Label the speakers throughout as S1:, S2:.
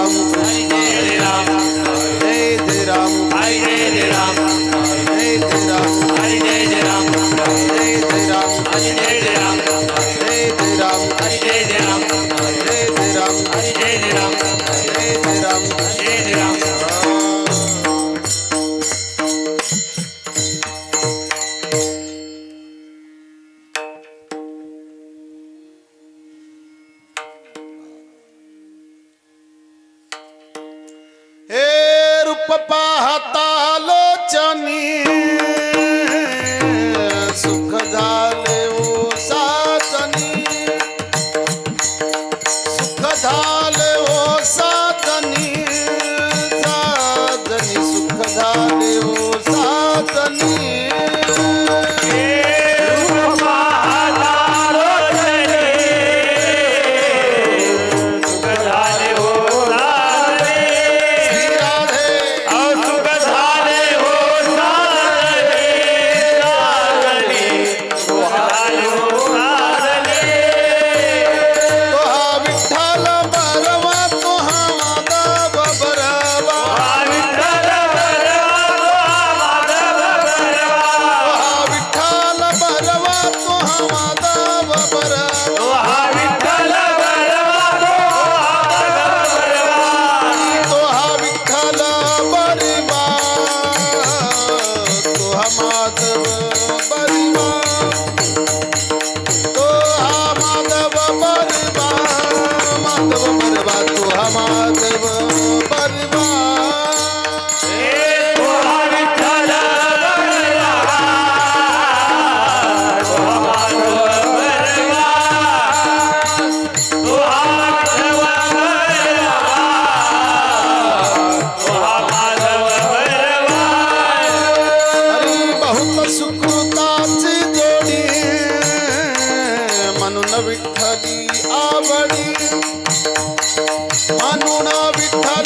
S1: राम हरे राम जय राम हरे राम जय राम हरे राम जय राम हरे राम जय राम हरे राम जय राम हरे राम जय राम हरे राम पाहता लोचनी सुख झाले ओ साधनी सुख झाले ओ साधनी साधनी सुख झाले ओ साधनी विठ्ठली आवडी म्हणून विठ्ठल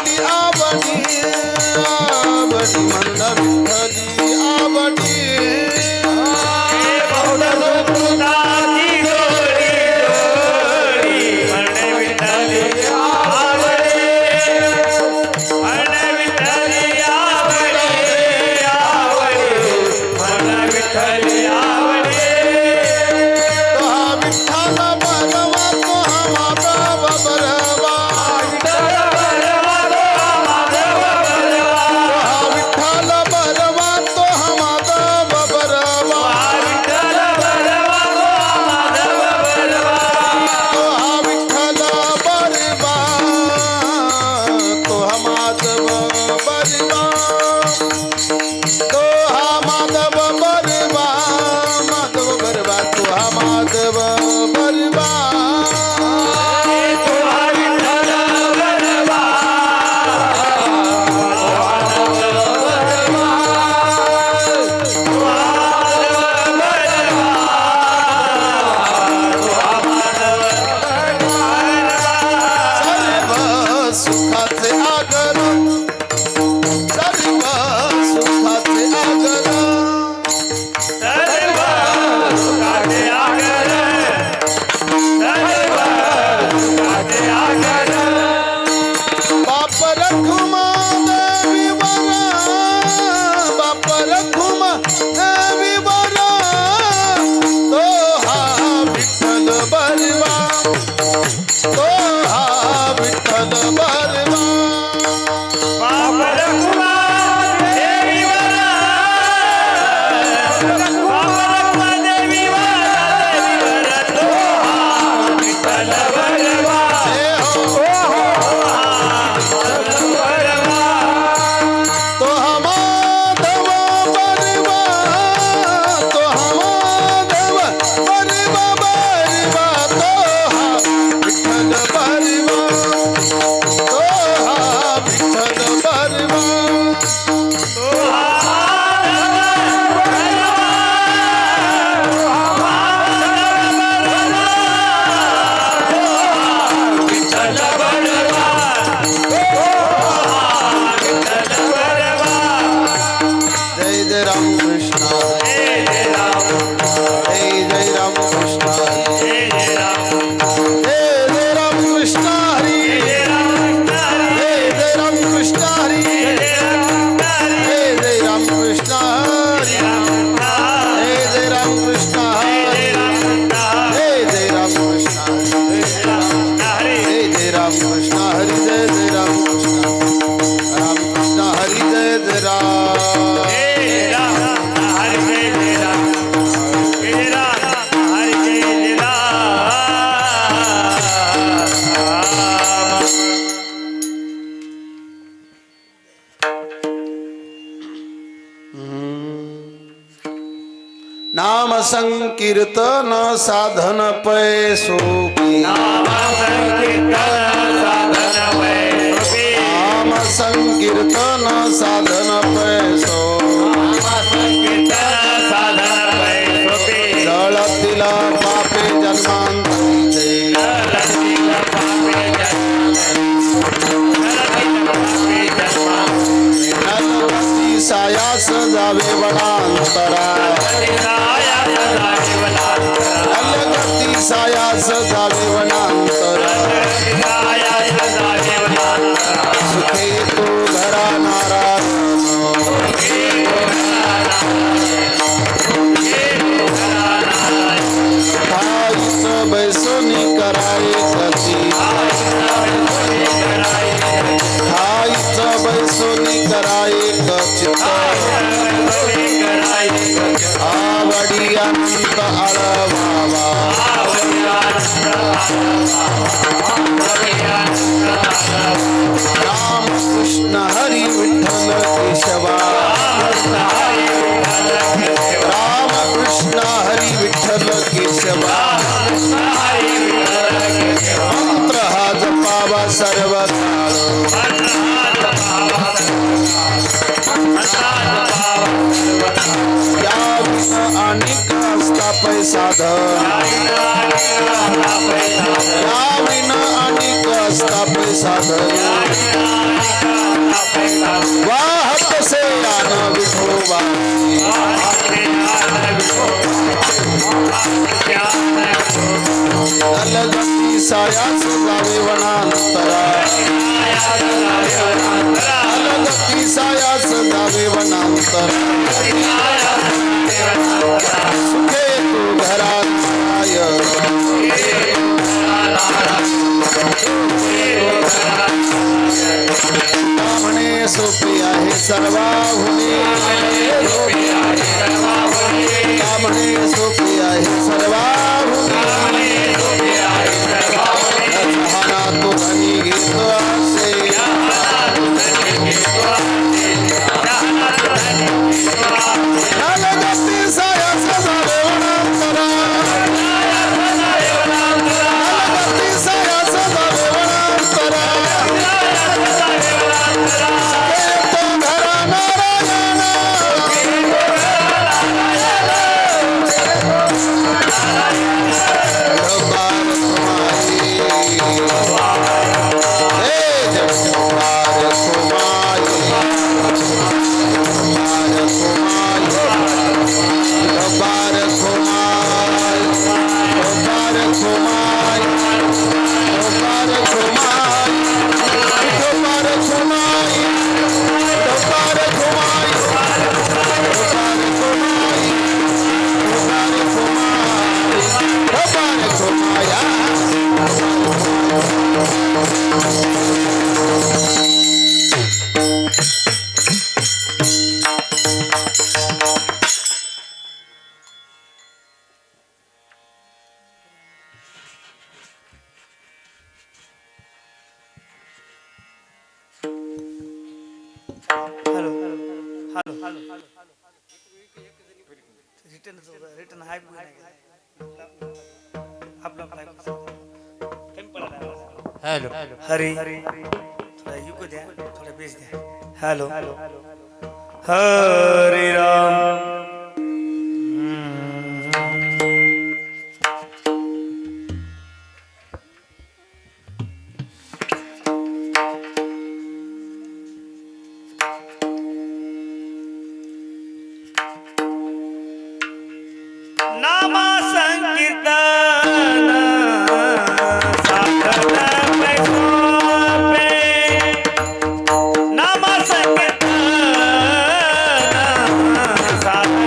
S1: नाम संकीर्तन साधन पै सोपी
S2: नाम संकीर्तन साधन पै सोपी
S1: नाम संकीर्तन साधन पै सो
S2: नाम संकीर्तन साधन पै सोपी
S1: जळतील पापे जन्मांतरीचे
S2: जळतील पापे
S1: नलवती सायास जावे वनांतरा नलवती सायास जावे वनांतरा सुखे तो घरा नारायण ठाईस बैसोनी कराये गती ठाईस बैसोनी कराये गचित आवडी अनंत आळवावा राम कृष्ण हरी विठ्ठल केशवा राम कृष्ण हरी विठ्ठल केशवा मंत्र हा जपावा सर्व काळ या विन अनेक असता पैसाध या विन अनेक असता पैसाध वाहत से आन विठोबा नलगती सायास जावे वनांतरा नलगती सायास जावे वनांतरा सुखे तू घरा म्हणे सोपी आहे सर्वाहुनी म्हणे सोपी आहे सर्वाहुनी लहाना तो धनी घेत असे नलगती सायास जावे वनांतरा नलगती सायास जावे वनांतरा
S2: रिटर्न हाय हेलो हरी थोड़ा युको द्या थोड़ा बेस द्या हेलो हरे राम नाम संकीर्तन साधन पै सोपी नाम संकीर्तन साधन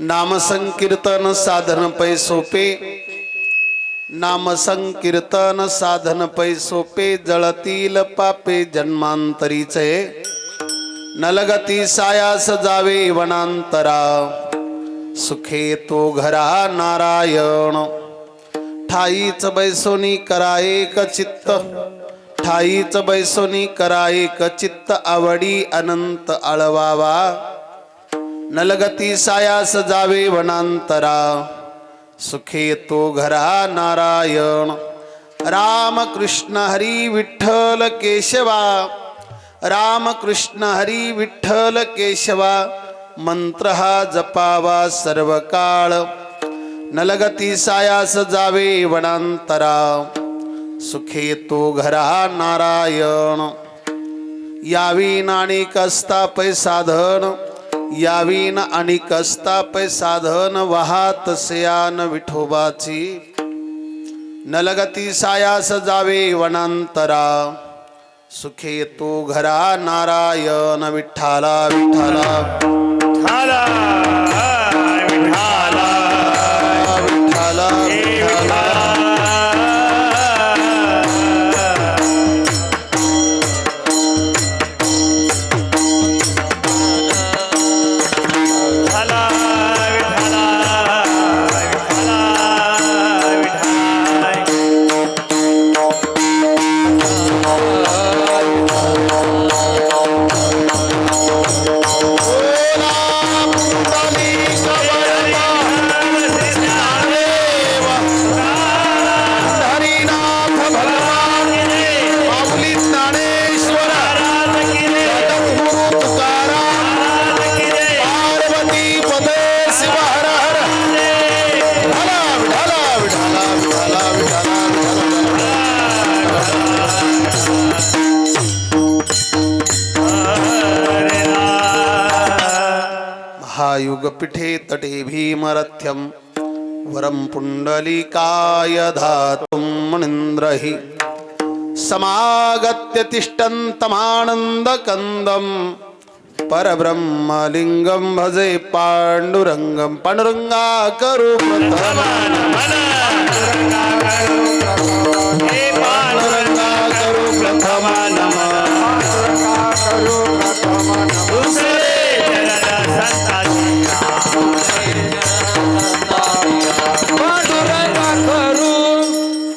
S1: नाम संकीर्तन साधन पै सोपे, नाम संकीर्तन साधन पै सोपे, जळतील पापे जन्मांतरीचे, नलगती सायास जावे वनांतरा, सुखे तो घरा नारायण, ठाईच बैसोनी करा एक चित्त, ठाईच बैसोनी करा एक चित्त, आवडी अनंत आळवावा, नलगती सायास जावे वनांतरा, सुखे तो घरा नारायण, राम कृष्ण हरी विठ्ठल केशवा, राम कृष्ण हरी विठ्ठल केशवा, मंत्र हा जपावा सर्व काळ, नलगती सायास जावे वनांतरा, सुखे तो घरा नारायण, यावी नाणिक असता पै साधन, यावीन आणि कसता पै साधन, वाहात सयान विठोबाची, नलगती सायास जावे वनांतरा, सुखे तो घरा नारायण, विठ्ठला विठ्ठला
S2: विठ्ठला विठ्ठला
S1: विठ्ठला विठ्ठला युगपीठे तटे भीमरथ्यं वरं पुंडलीकाय धातुं मुनीन्द्रहि समागत्य तिष्ठन्तमानन्दकन्दं परब्रह्मलिङ्गं भजे पाण्डुरङ्गं पाण्डुरङ्गा करो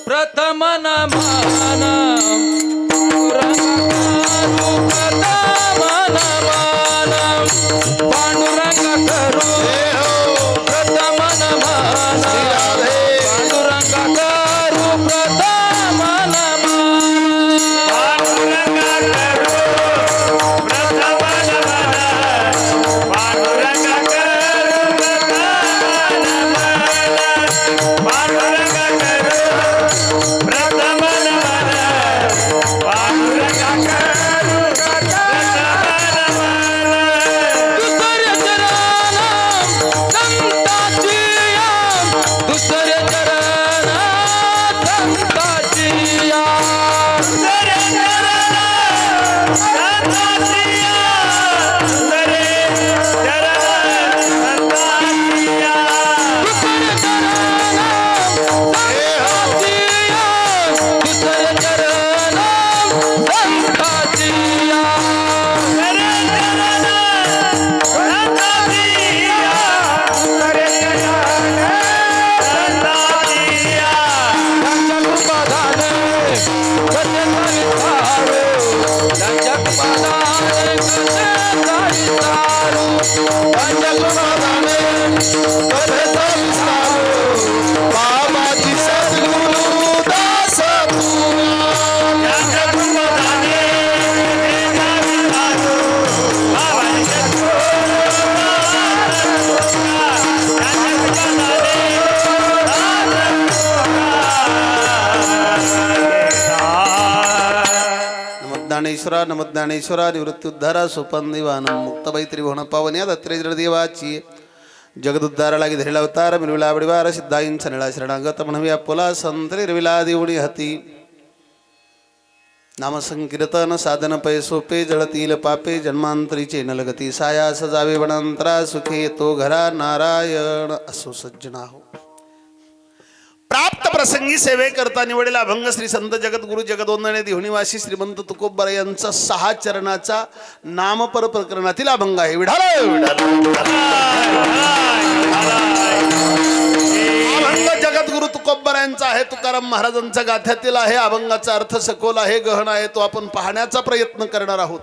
S3: प्रथम नमन पांडुरंग करू प्रथम नमन पांडुरंग करू
S1: माझ्या गुणाधाने कधीचा विस्तारो बाबाजी सद्गुरु दास ज्ञानेश्वरा नमज्ञानेश्वरा निवृत्त्युद्धारा सोपान दिवानं मुक्तबाई त्रिभुवन पावन्या दत्रेंद्र देवाची जगदुद्धारा लागी धरेला अवतार मिळविला आवडीवार सिद्धाईंचा निळा शरणागत म्हणूया पोला संतरी रविला देवणी हती नामसंकीर्तन साधन पै सोपे जळतील पापे जन्मांतरीचे नलगती साया सजावे वनांतरा सुखे तो घरा नारायण असो सज्जना हो. प्राप्त प्रसंगी सेवे करता निवडलेला अभंग श्री संत जगद्गुरु जगदोंदणे देवणीवासी श्रीमंत तुकोबरा यांचा 6 चरणाचा नामपर प्रकरणातील अभंग आहे. अभंग जगद्गुरु तुकोबरा यांचा आहे. तुकाराम महाराजांच्या गाथ्यातील आहे. अभंगाचा अर्थ सखोल आहे, गहन आहे. तो आपण पाहण्याचा प्रयत्न करणार आहोत.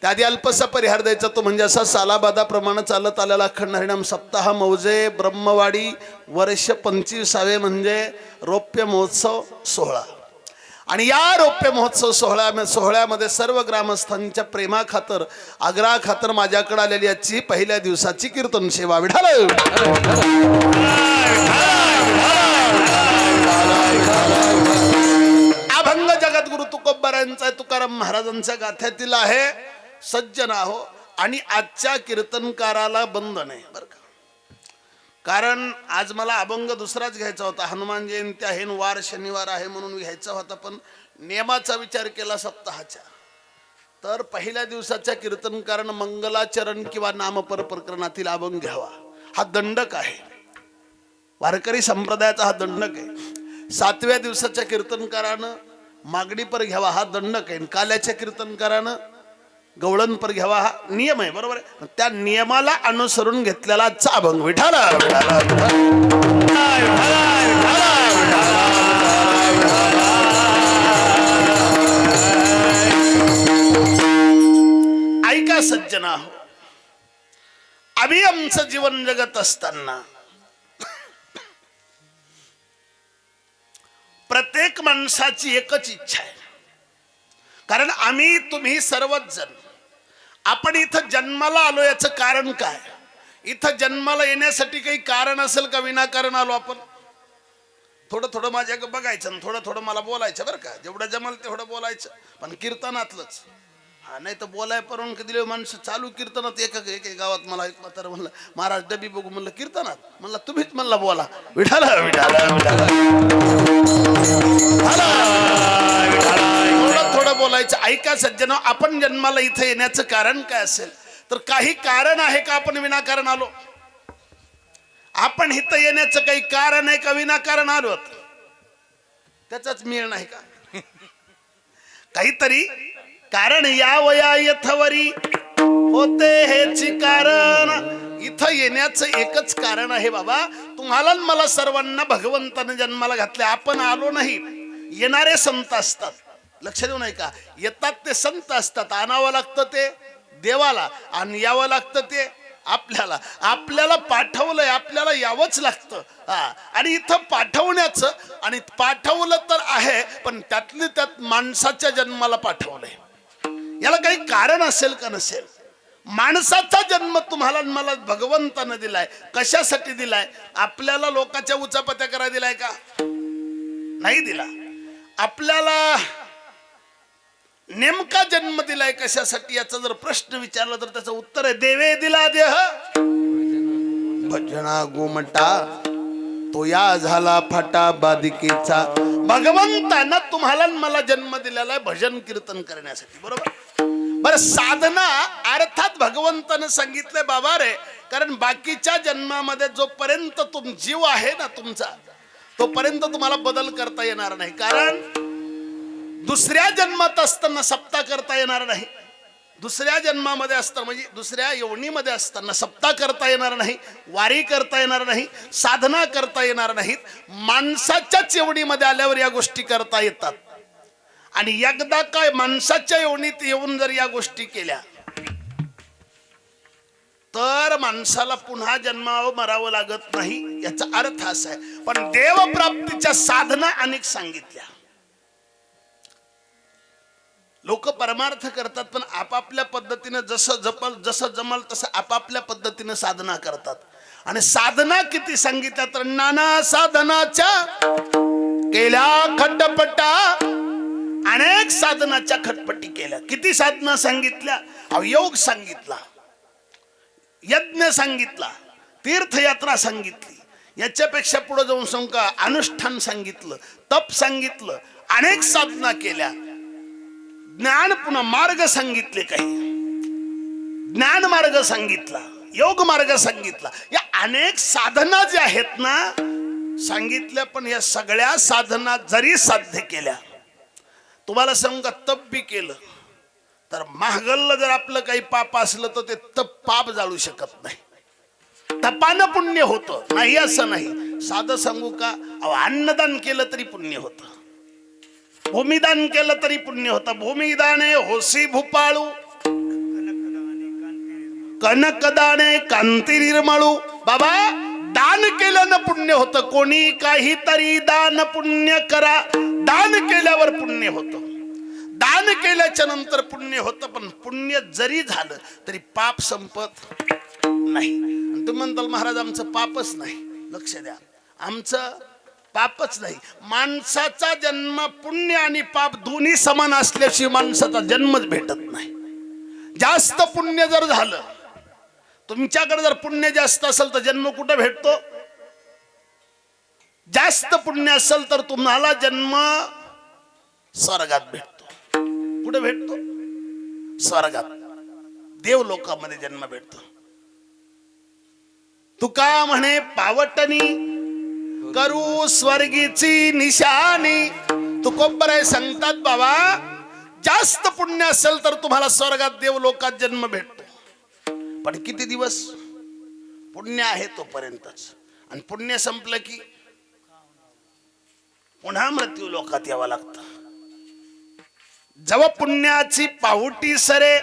S1: त्याआधी अल्पसा परिहार द्यायचा तो म्हणजे असा सालाबादाप्रमाणे चालत आलेला अखंड हरिनाम सप्ताह मौजे ब्रह्मवाडी वर्ष 25वे म्हणजे रौप्य महोत्सव सोहळा. आणि या रौप्य महोत्सव सोहळ्यामध्ये सर्व ग्रामस्थांच्या प्रेमाखातर आग्रहाखातर माझ्याकडे आलेली आजची पहिल्या दिवसाची कीर्तन सेवा. विठाल अभंग जगद्गुरु तुकोबरायांचा तुकाराम महाराजांच्या गाथ्यातील आहे. सज्जन आहो. आणि आजच्या कीर्तनकाराला बंद नाही बरं का. कारण आज मला अभंग दुसराच घ्यायचा होता. हनुमान जयंती आहे, वार शनिवार आहे म्हणून घ्यायचा होता. पण नियमाचा विचार केला सप्ताहाच्या. तर पहिल्या दिवसाच्या कीर्तनकारानं मंगलाचरण किंवा नामपर प्रकरणातील अभंग घ्यावा. हा दंडक आहे. वारकरी संप्रदायाचा हा दंडक आहे. 7व्या दिवसाच्या कीर्तनकारानं मागणीपर घ्यावा हा दंडक आहे. काल्याच्या कीर्तनकारानं गवळणपर घ्यावा हा नियम आहे. बरोबर आहे. त्या नियमाला अनुसरून घेतलेला आजचा अभंग. विठाला ऐका सज्जना हो. आम्ही आमचं जीवन जगत असताना प्रत्येक माणसाची एकच इच्छा आहे. कारण आम्ही तुम्ही सर्वच जण आपण इथं जन्माला आलो. याचं कारण काय? इथं जन्माला येण्यासाठी काही कारण असेल का? विनाकारण आलो आपण? थोडं थोडं माझ्याकडे बघायचं आणि थोडं थोडं मला बोलायचं बरं का. जेवढं जमल तेवढं बोलायचं. पण कीर्तनातलंच. हा नाही तर बोलाय परवानगी दिली माणसं चालू कीर्तनात. एक गावात मला एक म्हातारं म्हणलं महाराज डबी बघू म्हणलं कीर्तनात. म्हणलं तुम्हीच म्हणला बोला. विठाला विठाला विठाला थोडं बोलायचं. ऐका सज्जनो, आपण जन्माला इथं येण्याचं कारण काय असेल तर काही कारण आहे का आपण विनाकारण आलो? आपण इथं येण्याचं काही कारण आहे का विनाकारण आलो? त्याचाच मेळ नाही का? काहीतरी कारण या वया यथवरी होते हेच कारण. इथं येण्याचं एकच कारण आहे बाबा. तुम्हाला मला सर्वांना भगवंताने जन्माला घातले. आपण आलो नाही. येणारे संत असतात. लक्ष देऊ नाही का? येतात ते संत असतात. आणावं लागतं ते देवाला आणि यावं लागतं ते आपल्याला. आपल्याला पाठवलंय, आपल्याला यावंच लागतं. आणि इथं पाठवण्याचं आणि पाठवलं तर आहे पण त्यातली त्यात माणसाच्या जन्माला पाठवलंय. याला काही कारण असेल का नसेल? माणसाचा जन्म तुम्हाला मला भगवंतानं दिलाय. कशासाठी दिलाय? आपल्याला लोकांच्या उचापत्या करायला दिलाय का? नाही दिला. आपल्याला नेमका जन्म दिलाय कशासाठी? याचा जर प्रश्न विचारला तर त्याचं उत्तर आहे देवे दिला देह भजना गोमटा तो या झाला फाटा बादिकेचा. भगवंतानं तुम्हाला मला जन्म दिलेला आहे भजन कीर्तन करण्यासाठी. बरोबर. बरं, साधना अर्थात भगवंतानं सांगितलंय बाबा रे. कारण बाकीच्या जन्मामध्ये जोपर्यंत जीव आहे ना तुमचा तोपर्यंत तुम्हाला बदल करता येणार नाही. कारण दुसऱ्या जन्मात असताना सप्ताह करता येणार नाही. दुसऱ्या जन्मामध्ये असताना म्हणजे दुसऱ्या योनीमध्ये असताना सप्ताह करता येणार नाही, वारी करता येणार नाही, साधना करता येणार नाहीत. माणसाच्याच योनीमध्ये आल्यावर या गोष्टी करता येतात. आणि एकदा काय माणसाच्या योनीत येऊन जर या गोष्टी केल्या तर
S4: माणसाला पुन्हा जन्मावं मरावं लागत नाही, याचा अर्थ असा आहे. पण देवप्राप्तीच्या साधना अनेक सांगितल्या. लोक परमार्थ करतात, पण आपापल्या पद्धतीनं जसं जमल तसं आपापल्या पद्धतीनं साधना करतात. आणि साधना किती सांगितल्या तर नाना साधनाच्या केल्या खटपटा, अनेक साधनाच्या खटपटी केल्या. किती साधना सांगितल्या? योग सांगितला, यज्ञ सांगितला, तीर्थयात्रा सांगितली, याच्यापेक्षा पुढे जाऊन सांगा अनुष्ठान सांगितलं, तप सांगितलं, अनेक साधना केल्या. ज्ञान पुन्हा मार्ग सांगितले, काही ज्ञान मार्ग सांगितला, योग मार्ग सांगितला. या अनेक साधना ज्या आहेत ना सांगितल्या. पण या सगळ्या साधना जरी साध्य केल्या, तुम्हाला सांगू का, तप बी केलं तर महागल्लं जर आपलं काही पाप असलं तर ते तप पाप जाळू शकत नाही. तपानं पुण्य होतं नाही असं नाही. साधं सांगू का, अन्नदान केलं तरी पुण्य होतं, भूमिदान केलं तरी पुण्य होतं. भूमिदाने होसी भूपाळू, कनकदाने कांती निर्मळू. बाबा दान केल्यानं पुण्य होतं. कोणी काहीतरी दान पुण्य करा, दान केल्यावर पुण्य होतं. दान केल्याच्या नंतर पुण्य होतं. पण पुण्य जरी झालं तरी पाप संपत नाही. तुम्ही म्हणताल महाराज आमचं पापच नाही. लक्ष द्या, आमचं पापच नाही. माणसाचा जन्म पुण्य आणि पाप दोन्ही समान असल्याशिवाय माणसाचा जन्मच भेटत नाही. जास्त पुण्य जर झालं, तुमच्याकडे जर पुण्य जास्त असेल तर जन्म कुठं भेटतो? जास्त पुण्य असेल तर तुम्हाला जन्म स्वर्गात भेटतो. कुठे भेटतो? स्वर्गात, देव लोकांमध्ये जन्म भेटतो. तुका म्हणे पावटणी करू स्वर्गीची निशाणी. तुकोबराय सांगतात बाबा जास्त पुण्य असेल तर तुम्हाला स्वर्गात देव लोकात जन्म भेटतो. पण किती दिवस पुण्य आहे तोपर्यंतच. आणि पुण्य संपलं की पुन्हा मृत्यू लोकात यावं लागतं. जेव्हा पुण्याची पाहुटी सरे,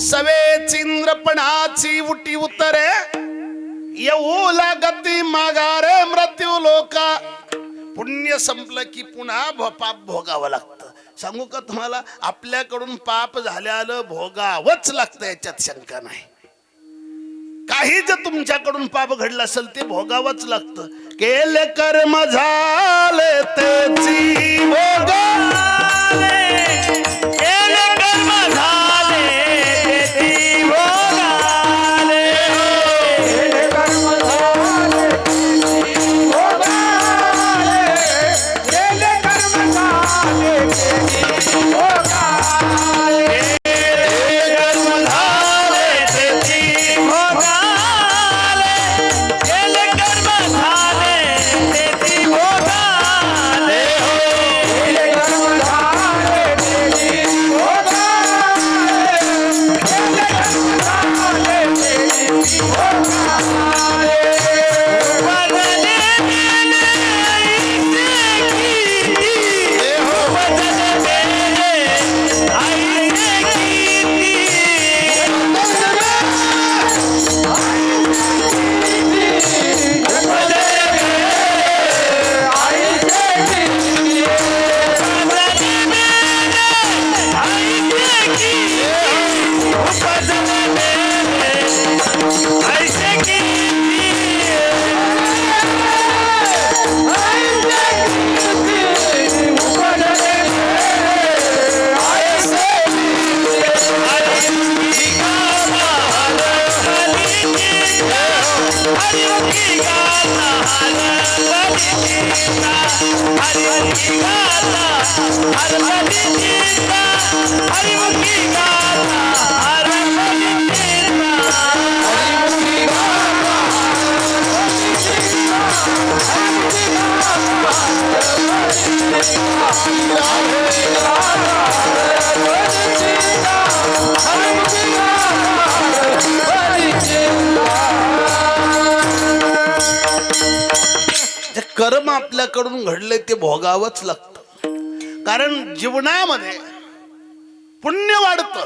S4: सवे चिंद्रपणाची उटी उतरे, येऊ लागती माघारे मृत्यू लोका. पुण्य संपलं की पुन्हा पाप भोगावं लागतं. सांगू का तुम्हाला, आपल्याकडून पाप झाल्यानं भोगावंच लागतं, याच्यात शंका नाही. काही जर तुमच्याकडून पाप घडलं असेल ते भोगावंच लागतं. केले कर्म झाले त्याची भोगाले, केले कर्म झाले त्याची भोगाले, केले कर्म झाले त्याची भोगाले, केले कर्म झाले त्याची भोगाले, केले कर्म झाले त्याची भोगाले. कर्म आपल्याकडून घडले ते भोगावंच लागतं. कारण जीवनामध्ये पुण्य वाढतं,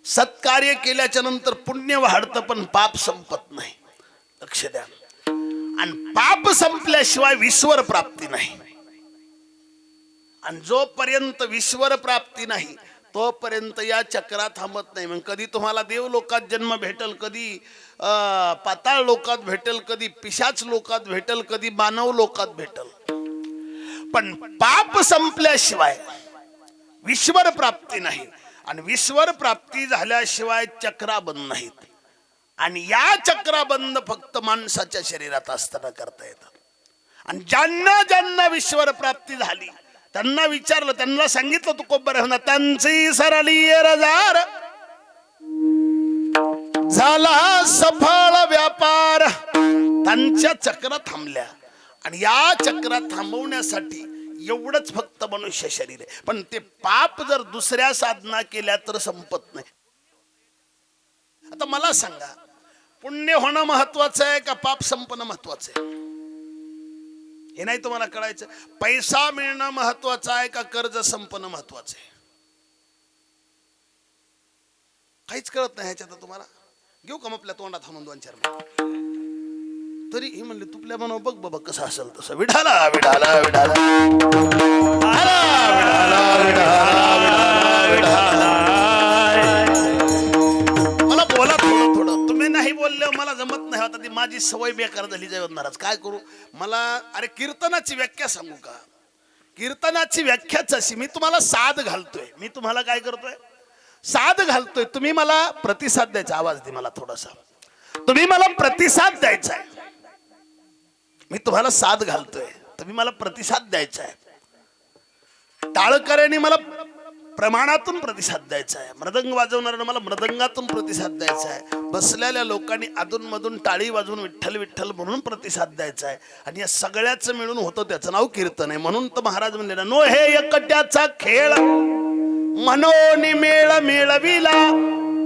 S4: सत्कार्य केल्याच्या नंतर पुण्य वाढतं पण पाप संपत नाही. लक्ष द्या. आणि पाप संपल्याशिवाय ईश्वर प्राप्ती नाही. आणि जोपर्यंत ईश्वर प्राप्ती नाही तोपर्यंत या चक्रात थांबत नाही. मग कधी तुम्हाला देव लोकात जन्म भेटल, कधी पाताळ लोकात भेटल, कधी पिशाच लोकात भेटल, कधी मानव लोकात भेटल. पण पाप संपल्याशिवाय ईश्वर प्राप्ती नाही. आणि ईश्वर प्राप्ती झाल्याशिवाय चक्रा बंद नाहीत. आणि या चक्रा बंद फक्त माणसाच्या शरीरात असताना करता येतात. आणि ज्यांना ज्यांना ईश्वर प्राप्ती झाली त्यांना विचारलं, त्यांना सांगितलं तुकोबर त्यांची सरली रजार झाला सफळ व्यापार. त्यांच्या चक्र थांबल्या. आणि या चक्र थांबवण्यासाठी एवढंच फक्त मनुष्य शरीर आहे. पण ते पाप जर दुसऱ्या साधना केल्या तर संपत नाही. आता मला सांगा, पुण्य होणं महत्वाचं आहे का पाप संपणं महत्वाचं आहे? हे नाही तुम्हाला कळायचं. पैसा मिळणं महत्वाचं आहे का कर्ज संपणं महत्वाचं आहे? काहीच कळत नाही ह्याच्यात तुम्हाला. घेऊ का आपल्या तोंडात हाणून 2-4 मिनिट तरी ही म्हणले तुपल्या म्हणून बघ बाबा कसं असेल तसं. विठाला विठाला विठाला मला बोला थोडं थोडं. तुम्ही नाही बोलले मला जमत नाही. आता ती माझी सवय बेकार झाली जयवंत महाराज. काय करू मला. अरे कीर्तनाची व्याख्या सांगू का? कीर्तनाची व्याख्याच अशी. मी तुम्हाला साध घालतोय. मी तुम्हाला काय करतोय? साध घालतोय. तुम्ही मला प्रतिसाद द्यायचा. आवाज दे मला थोडासा. तुम्ही मला प्रतिसाद द्यायचा आहे. मी तुम्हाला साथ घालतोय, तुम्ही मला प्रतिसाद द्यायचा आहे. टाळकऱ्यांनी मला प्रमाणातून प्रतिसाद द्यायचा आहे. मृदंग वाजवणाऱ्यांना मला मृदंगातून प्रतिसाद द्यायचा आहे. बसलेल्या लोकांनी अधूनमधून टाळी वाजवून विठ्ठल विठ्ठल म्हणून प्रतिसाद द्यायचा आहे. आणि या सगळ्याचं मिळून होतं त्याचं नाव कीर्तन आहे. म्हणून तर महाराज म्हणले ना, नो हे एकट्याचा खेळ मनोनी मेळ मेळविला.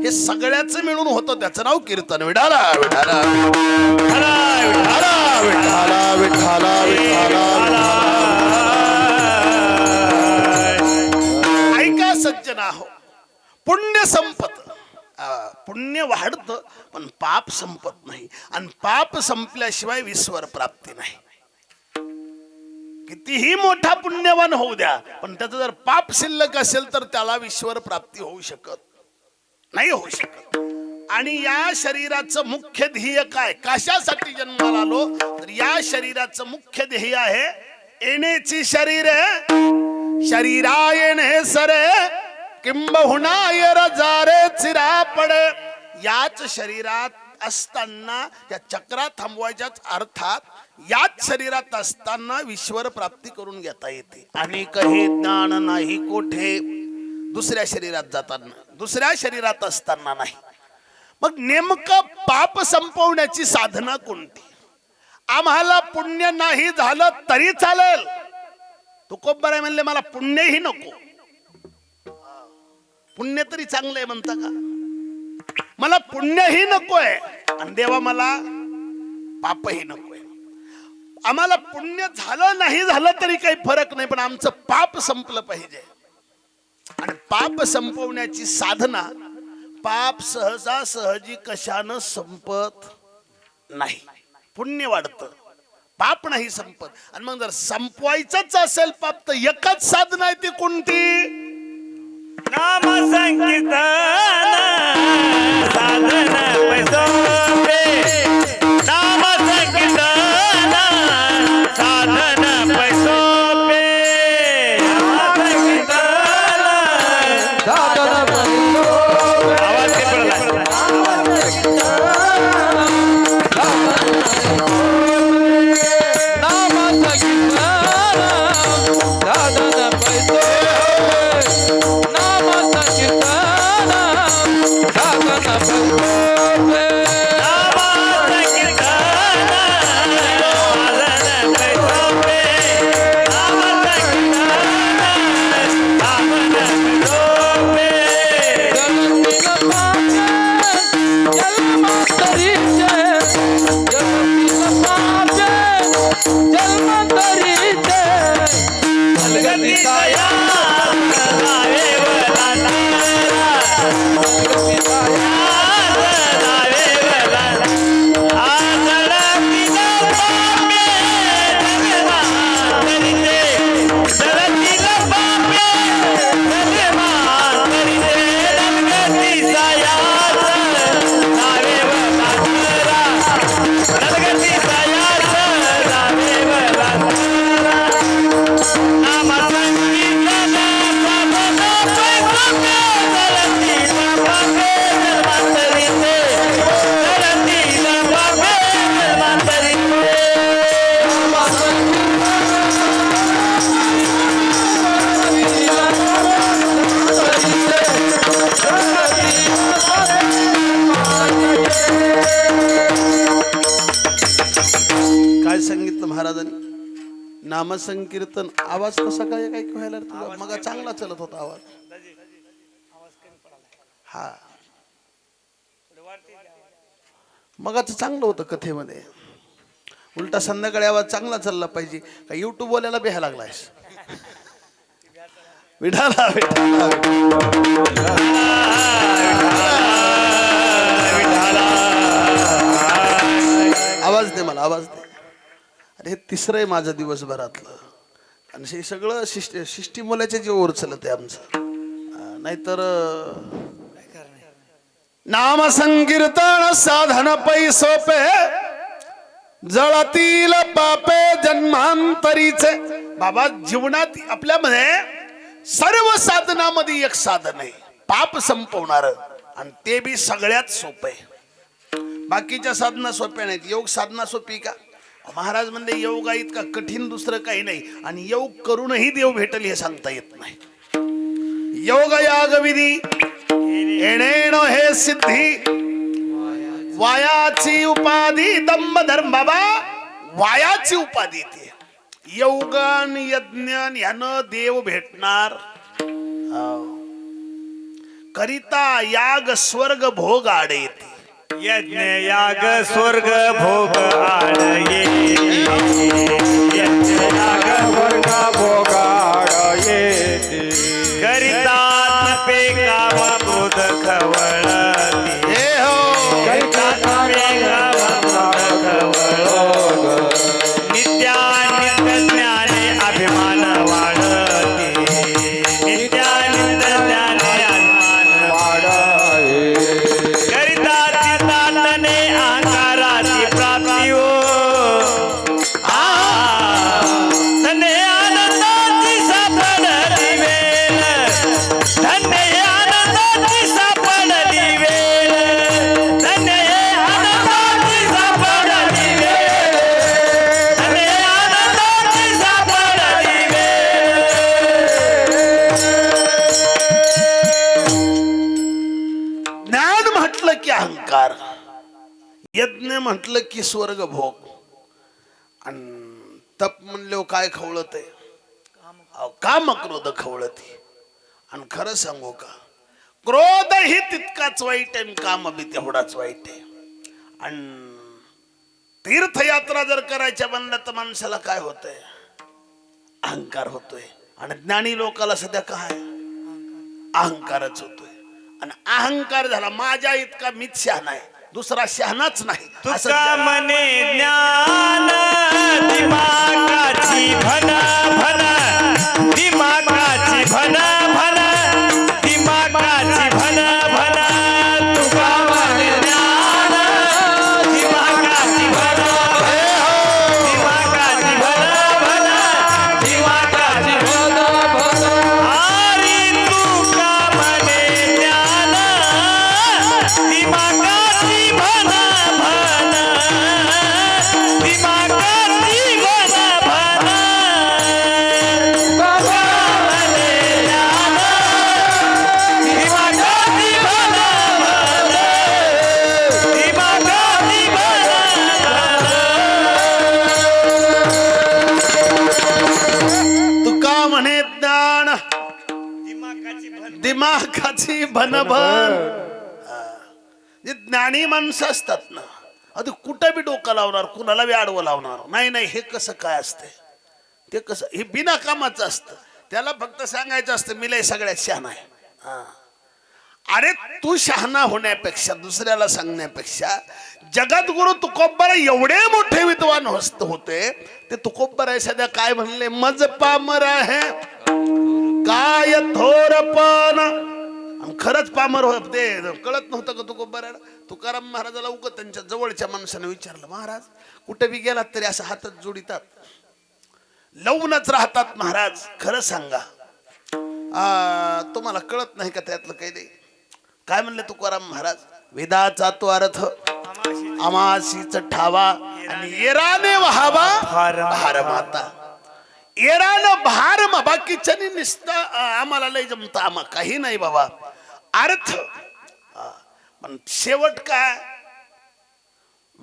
S4: हे सगळ्याच मिळून होतं त्याचं नाव कीर्तन. विठाला विठाला विठाला विठाला विठाला विठाला. ऐका सज्जना हो, पुण्य संपत, पुण्य वाढतं पण पाप संपत नाही. आणि पाप संपल्याशिवाय ईश्वर प्राप्ती नाही. कितीही मोठा पुण्यवान होऊ द्या पण त्याचं जर पाप शिल्लक असेल तर त्याला ईश्वर प्राप्ती होऊ शकत नाही, होऊ शकत. आणि या शरीराचं मुख्य ध्येय काय? कशासाठी जन्माला आलो? तर या शरीराचं मुख्य ध्येय आहे येण्याची शरीर शरीरा येणे सरे किंबहुना जारे चिरा पडे. याच शरीरात असताना या चक्रा थांबवायच्याच अर्थात याच शरीरात असताना ईश्वर प्राप्ती करून घेता येते. आणि काही ज्ञान नाही कोठे दुसऱ्या शरीरात जाताना, दुसऱ्या शरीरात असताना नाही. मग नेमकं पाप संपवण्याची साधना कोणती? आम्हाला पुण्य नाही झालं तरी चालेल. तुकोबराय म्हणले मला पुण्यही नको, पुण्य तरी चांगलं आहे म्हणता का? मला पुण्यही नकोय आणि देवा मला पापही नकोय. आम्हाला पुण्य झालं नाही झालं तरी काही फरक नाही, पण आमचं पाप संपलं पाहिजे. आणि पाप संपवण्याची साधना, पाप सहजासहजी कशानं संपत नाही. पुण्य वाढतं, पाप नाही संपत. आणि मग जर संपवायचंच असेल पाप तर एकच साधना आहे, ती कोणती?
S2: नाम संकीर्तन साधन पैसोपे. नाम संकीर्तन साधन पैसोपे. नाम संकीर्तन
S3: साधन पैसोपे.
S2: आवाज के पडला.
S3: नाम संकीर्तन साधन पैसोपे. नाम संकीर्तन
S4: नामसंकीर्तन आवाज कसा काय काय व्हायला रे तुझा? मग चांगला चलत होता आवाज. हा मगाच चांगलं होतं कथेमध्ये. उलटा संध्याकाळी आवाज चांगला चालला पाहिजे का युट्यूब वाल्याला बेहा लागलायस. विठाला विठाला आवाज दे मला आवाज दे. अरे हे तिसरं आहे माझं दिवसभरातलं आणि हे सगळं शिष्टी मुलाच्या जीवावर चलत आहे आमचं. नाहीतर नाम संकीर्तन साधन पै सोपे जळतील पापे जन्मांतरीचे. बाबा जीवनात आपल्यामध्ये सर्व साधनामध्ये एक साधन आहे पाप संपवणार आणि ते बी सगळ्यात सोपं आहे. बाकीच्या साधना सोप्या नाहीत. योग साधना सोपी का? महाराज म्हणले योगा इतका कठीण दुसरं काही नाही आणि योग करूनही देव भेटल हे सांगता येत नाही. योग याग विधी येणेन हे सिद्धी वायाची उपाधी दंभ धर्म. बाबा वायाची उपाधी ती योगान यज्ञान यानं देव भेटणार. करिता याग स्वर्ग भोग आडे येते.
S2: यज्ञ याग स्वर्ग भोग आड येते. यज्ञ याग
S3: स्वर्ग भोगाड येते.
S2: करितात पे काम क्रोध खवळती.
S4: हे हो
S2: करितात पे काम क्रोध खवळती. नित्यानित्य ज्ञाने अभिमान वाढते. नित्यानित्य ज्ञाने अभिमान
S3: वाढाये.
S2: करिताची तातने अहंकाराची प्राप्ती हो. धन्य आनंदाची सापडली वेळ. धन्य आनंदाची सापडली वेळ. धन्य आनंदाची सापडली वेळ. धन्य आनंदाची सापडली वेळ.
S4: ज्ञान म्हटलं की अहंकार, यज्ञ म्हटलं की स्वर्ग भोग आणि तप म्हणले काय खवळत आहे? काम क्रोध खवळती. आणि खरं सांगू का क्रोध ही तितकाच वाईट आहे काम बी तेवढाच वाईट आहे. आणि तीर्थयात्रा जर करायच्या बनल्या तर माणसाला काय होतंय? अहंकार होतोय. आणि ज्ञानी लोकाला सध्या काय अहंकारच होतोय. आणि अहंकार झाला माझ्या इतका मीच शहाणा आहे दुसरा शहाणाच नाही असं
S2: तुका मने ज्ञान दिमागाची भन भन. दिमागाची भन भन. दिमागाची भन भन. तुका मने ज्ञान दिमागाची भन भन. दिमागाची भन भन. दिमागाची भन भन. हरी तुका मने ज्ञान दिमागाची भन भन. दिमागाची भन भन.
S4: तुका म्हणे ज्ञान दिमागाची भनभन. जे ज्ञानी माणसं असतात ना आधी कुठं बी डोकं लावणार कुणाला बी आडवं लावणार नाही. नाही हे कसं काय असते ते कसं हे बिना कामाचं असतं. त्याला फक्त सांगायचं असतं मी लय सगळ्यात शहाणा आहे. अरे तू शहाणा होण्यापेक्षा दुसऱ्याला सांगण्यापेक्षा जगद्गुरु तुकोब्बर एवढे मोठे विद्वान होते ते तुकोब्बर आहे सध्या काय म्हणले मज पामर आहे काय थोरपण. खरंच पामर होते कळत नव्हतं का तुकोब्बराला. तुकाराम महाराजाला उगत त्यांच्या जवळच्या माणसाने विचारलं महाराज कुठे बी गेलात तरी असं हातात जोडितात लावूनच राहतात महाराज खरं सांगा तुम्हाला कळत नाही का त्यातलं काही नाही. काय म्हणले तुकाराम महाराज वेदाचा तो अर्थ अमाशीच ठावा आणि येराने व्हावा भार माता. येरानं भार बाकीच्यानी निसता आम्हाला लय जमत आम्हा काही नाही बाबा. अर्थ पण शेवट काय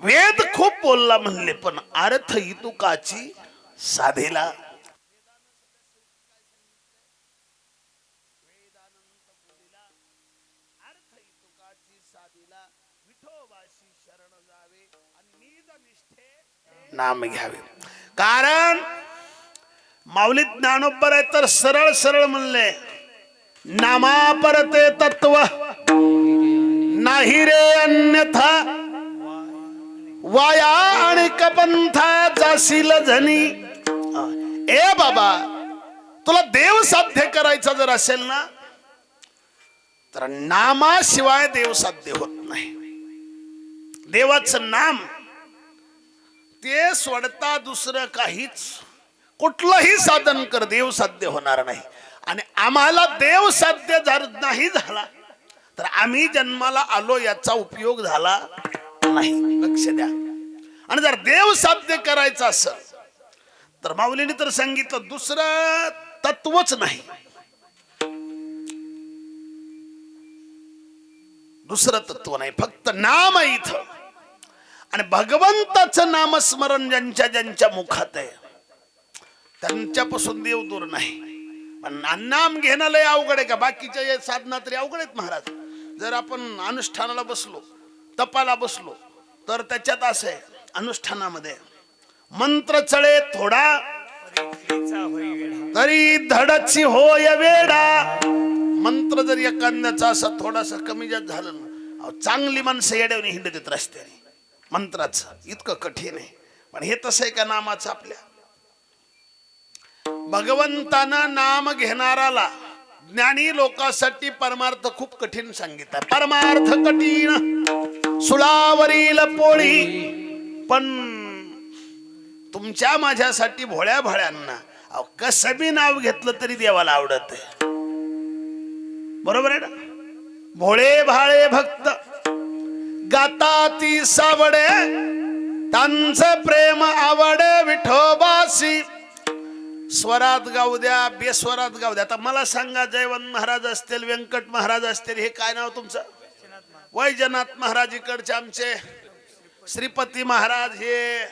S4: वेद खूप बोलला म्हणले पण अर्थ ही तुकाची साधेला नाम घ्यावे. कारण माऊली ज्ञानोबर आहे तर सरळ सरळ म्हणले नामा परते तत्व नाही रे अन्यथा वाया आणि कपंथा जाशील झनी. ए बाबा, तुला देव साध्य करायचा जर असेल ना तर नामाशिवाय देव साध्य होत नाही. देवाचं नाम ते सोडता दुसरं काहीच कुठलंही साधन कर देव साध्य होणार नाही. आणि आम्हाला देव साध्य जर नाही झाला तर आम्ही जन्माला आलो याचा उपयोग झाला नाही. लक्ष द्या. आणि जर देव साध्य करायचं असेल तर माऊलीने तर सांगितलं दुसरं तत्वच नाही. दुसरं तत्व नाही, फक्त नाम आहे इथं. आणि भगवंताचं नामस्मरण ज्यांच्या ज्यांच्या मुखात आहे त्यांच्यापासून देव दूर नाही. पण नाम घेणं लय अवघड आहे का? बाकीच्या साधना तरी अवघड आहेत महाराज. जर आपण अनुष्ठानाला बसलो, तपाला बसलो तर त्याच्यात असं आहे, अनुष्ठानामध्ये मंत्र चळे थोडा तरी धडची होय वेडा. मंत्र जर एखाद्याचा असा थोडासा कमी जास्त झालं ना, चांगली माणसं येड्याने हिंडत येत रस्त्याने. मंत्राचं इतकं कठीण आहे. पण हे तसं आहे का नामाचं? आपल्या भगवंतानं नाम घेणाराला ज्ञानी लोकांसाठी परमार्थ खूप कठीण सांगितलं. परमार्थ कठीण सुळावरील पोळी, पण तुमच्या माझ्यासाठी भोळ्या भाळ्यांना कसं बी नाव घेतलं तरी देवाला आवडत आहे. बरोबर आहे ना? भोळे भाळे भक्त गाता ती सावडे त्यांचं प्रेम आवडे विठोबासी. स्वरात गाऊ द्या, बेस्वरात गाऊ द्या. आता मला सांगा, जयवंत महाराज असतील, व्यंकट महाराज असतील, हे काय नाव तुमचं? वैजनाथ महाराज इकडचे आमचे, श्रीपती महाराज, हे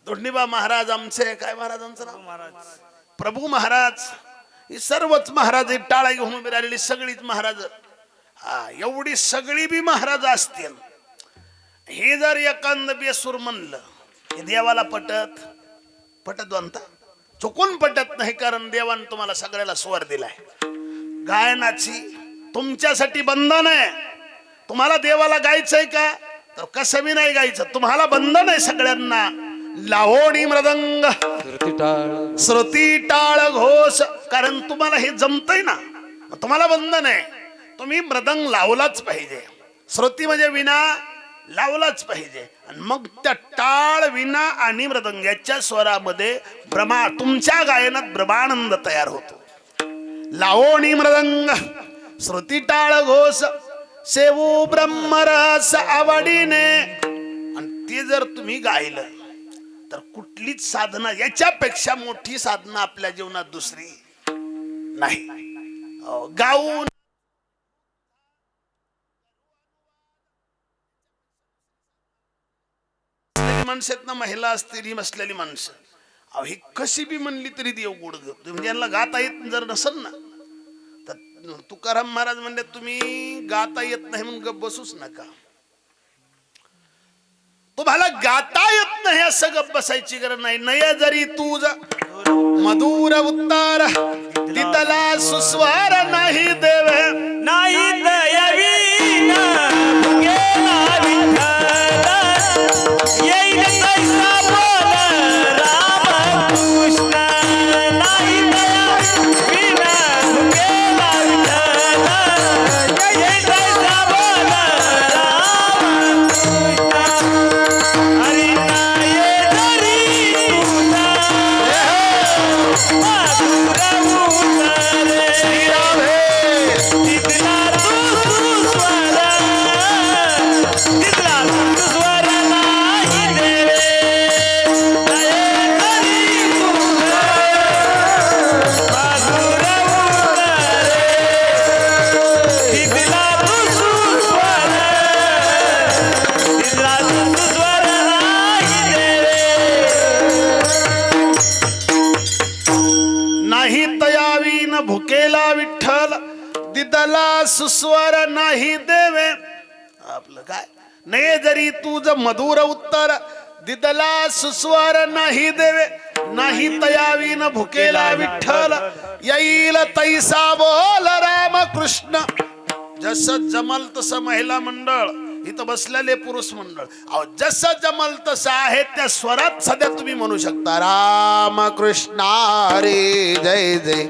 S4: दोंडीबा महाराज आमचे, काय महाराजांचं नाव? प्रभू महाराज. ही सर्वच महाराज टाळा घेऊन उभी राहिलेली सगळीच महाराज. एवढी सगळी बी महाराज असतील, हे जर एखाद बेसूर म्हणलं हे देवाला पटत म्हणता? चुकून पटत नाही. कारण देवाने तुम्हाला सगळ्याला स्वर दिलाय. गायनाची तुमच्यासाठी बंधन आहे. तुम्हाला देवाला गायचंय का? तर कसं बी नाही गायचं. तुम्हाला बंधन आहे सगळ्यांना. लावणी मृदंग श्रुती टाळ घोष. कारण तुम्हाला हे जमतंय ना, तुम्हाला बंधन आहे. तुम्ही मृदंग लावलाच पाहिजे. श्रुती म्हणजे विना लावलाच पाहिजे. आणि मग त्या टाळ, विना आणि मृदंग याच्या स्वरामध्ये तुमच्या गायनात ब्रह्मानंद तयार होतो. लावणी मृदंग श्रुती टाळ घोष सेवू ब्रह्मरस आवडीने. आणि ते जर तुम्ही गायलं तर कुठलीच साधना याच्यापेक्षा मोठी साधना आपल्या जीवनात दुसरी नाही. गाऊन माणसात ना, महिला असतील, ही बसलेली माणसं, ही कशी बी म्हणली तरी देव गोड घेतो. म्हणजे यांना गाता येत जर नसल ना तर तुकाराम महाराज म्हणले तुम्ही गाता येत नाही म्हणून गप बसूच नका. तुम्हाला गाता येत नाही असं गप बसायची गरज नाही. नय जरी तुझ मधुर उत्तर तितला सुस्वर नाही देव
S2: नाही दयावीन गेला विठ्ठल येईल तैसा बोल राम कृष्ण. नाही दयावीन गेला विठ्ठल येईल तैसा बोल राम कृष्ण. हरी नाये जरी तुझा मधुर उत्तर तिथला तू स्वर
S4: सुस्वर नाही देवे आपलं काय नाही जरी तुझ मधुर उत्तर दिदला सुस्वर नाही देवे नाही तयावीन भुकेला विठ्ठल येईल तैसा बोल राम कृष्ण जसं जमल तसं महिला मंडळ इथं बसलेले पुरुष मंडळ अहो जसं जमल तसं आहे त्या स्वरात सध्या तुम्ही म्हणू शकता राम कृष्ण हरी जय जय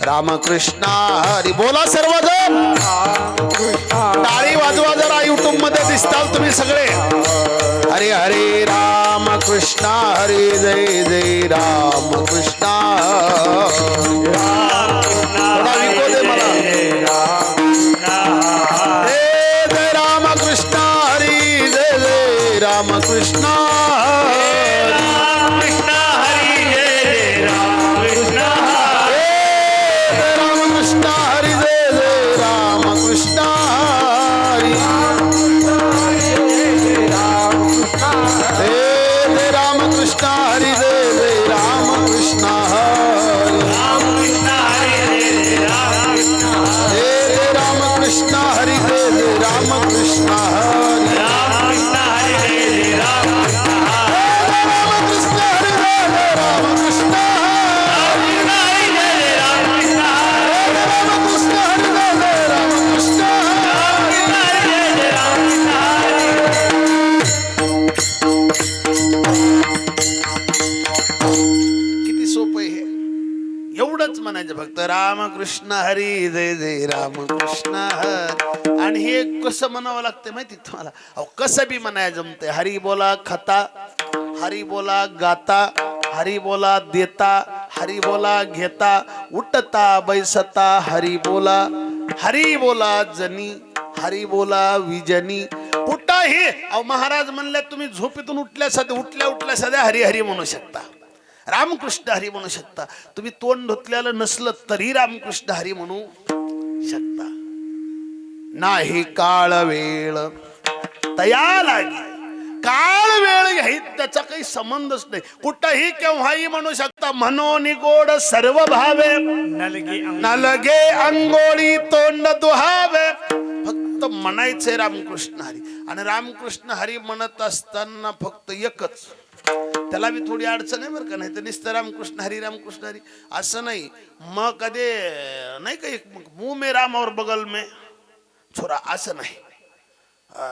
S4: राम कृष्ण हरी बोला सर्वजण टाळी वाजवा जरा युट्यूब मध्ये दिसताल तुम्ही सगळे हरे हरे राम कृष्ण हरी जय जय राम कृष्ण थोडा विको दे मला जय राम कृष्ण हरी जय जय राम कृष्ण फक्त रामकृष्ण हरी जय जय रामकृष्ण हरी आणि हे कसं म्हणावं लागतं माहिती तुम्हाला अहो कसं बी म्हणाय जमते हरी बोला खाता हरी बोला गाता हरी बोला देता हरी बोला घेता उठता बैसता हरी बोला जनी हरी बोला विजनी कुठंही अहो महाराज म्हणले तुम्ही झोपेतून उठल्या सध्या हरी हरी म्हणू शकता रामकृष्ण हरी म्हणू शकता तुम्ही तोंड धुतल्याला नसलं तरी रामकृष्ण हरी म्हणू शकता नाही काळ वेळ तया लागी काळ वेळ घ्यायत त्याचा काही संबंधच नाही कुठंही केव्हाही म्हणू शकता म्हणून गोड सर्व भावे नलगे अंगोळी तोंड दुहावे फक्त म्हणायचे रामकृष्ण हरी आणि रामकृष्ण हरी म्हणत असताना फक्त एकच त्याला बी थोडी अडचण आहे बरं का नाही तर नुसतं रामकृष्ण हरी असं नाही मग कधी नाही का एक मुंह में राम और बगल में छोरा असं नाही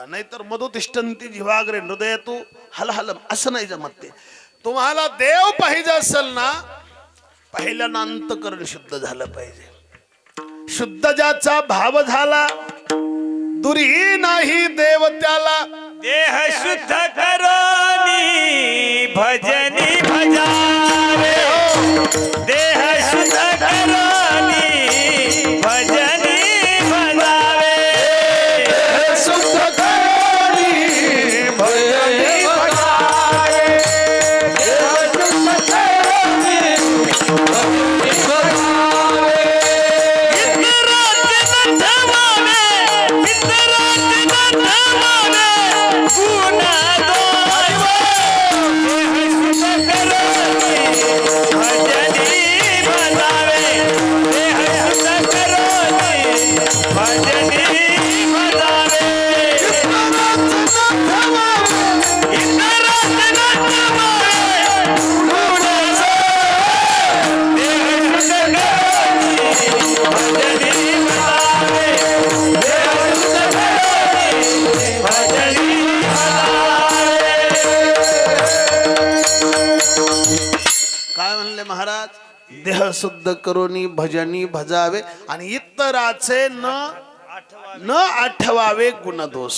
S4: नाहीतर मधुतिष्ठन्ति जिव्हाग्रे हृदय तू हलहलम असं नाही जमत ते तुम्हाला देव पाहिजे असेल ना पहिल्यानं अंतकरण शुद्ध झालं पाहिजे शुद्ध ज्याचा भाव झाला दुरी नाही देव त्याला
S2: देह शुद्ध करोनी भजनी भजावे देह शुद्ध करोनी भजनी भजावे
S4: देह शुद्ध करोनी भजनी भजावे देह शुद्ध करोनी भजनी भजावे देह शुद्ध करोनी भजनी भजावे आणि इतराचे न आठवावे गुणदोष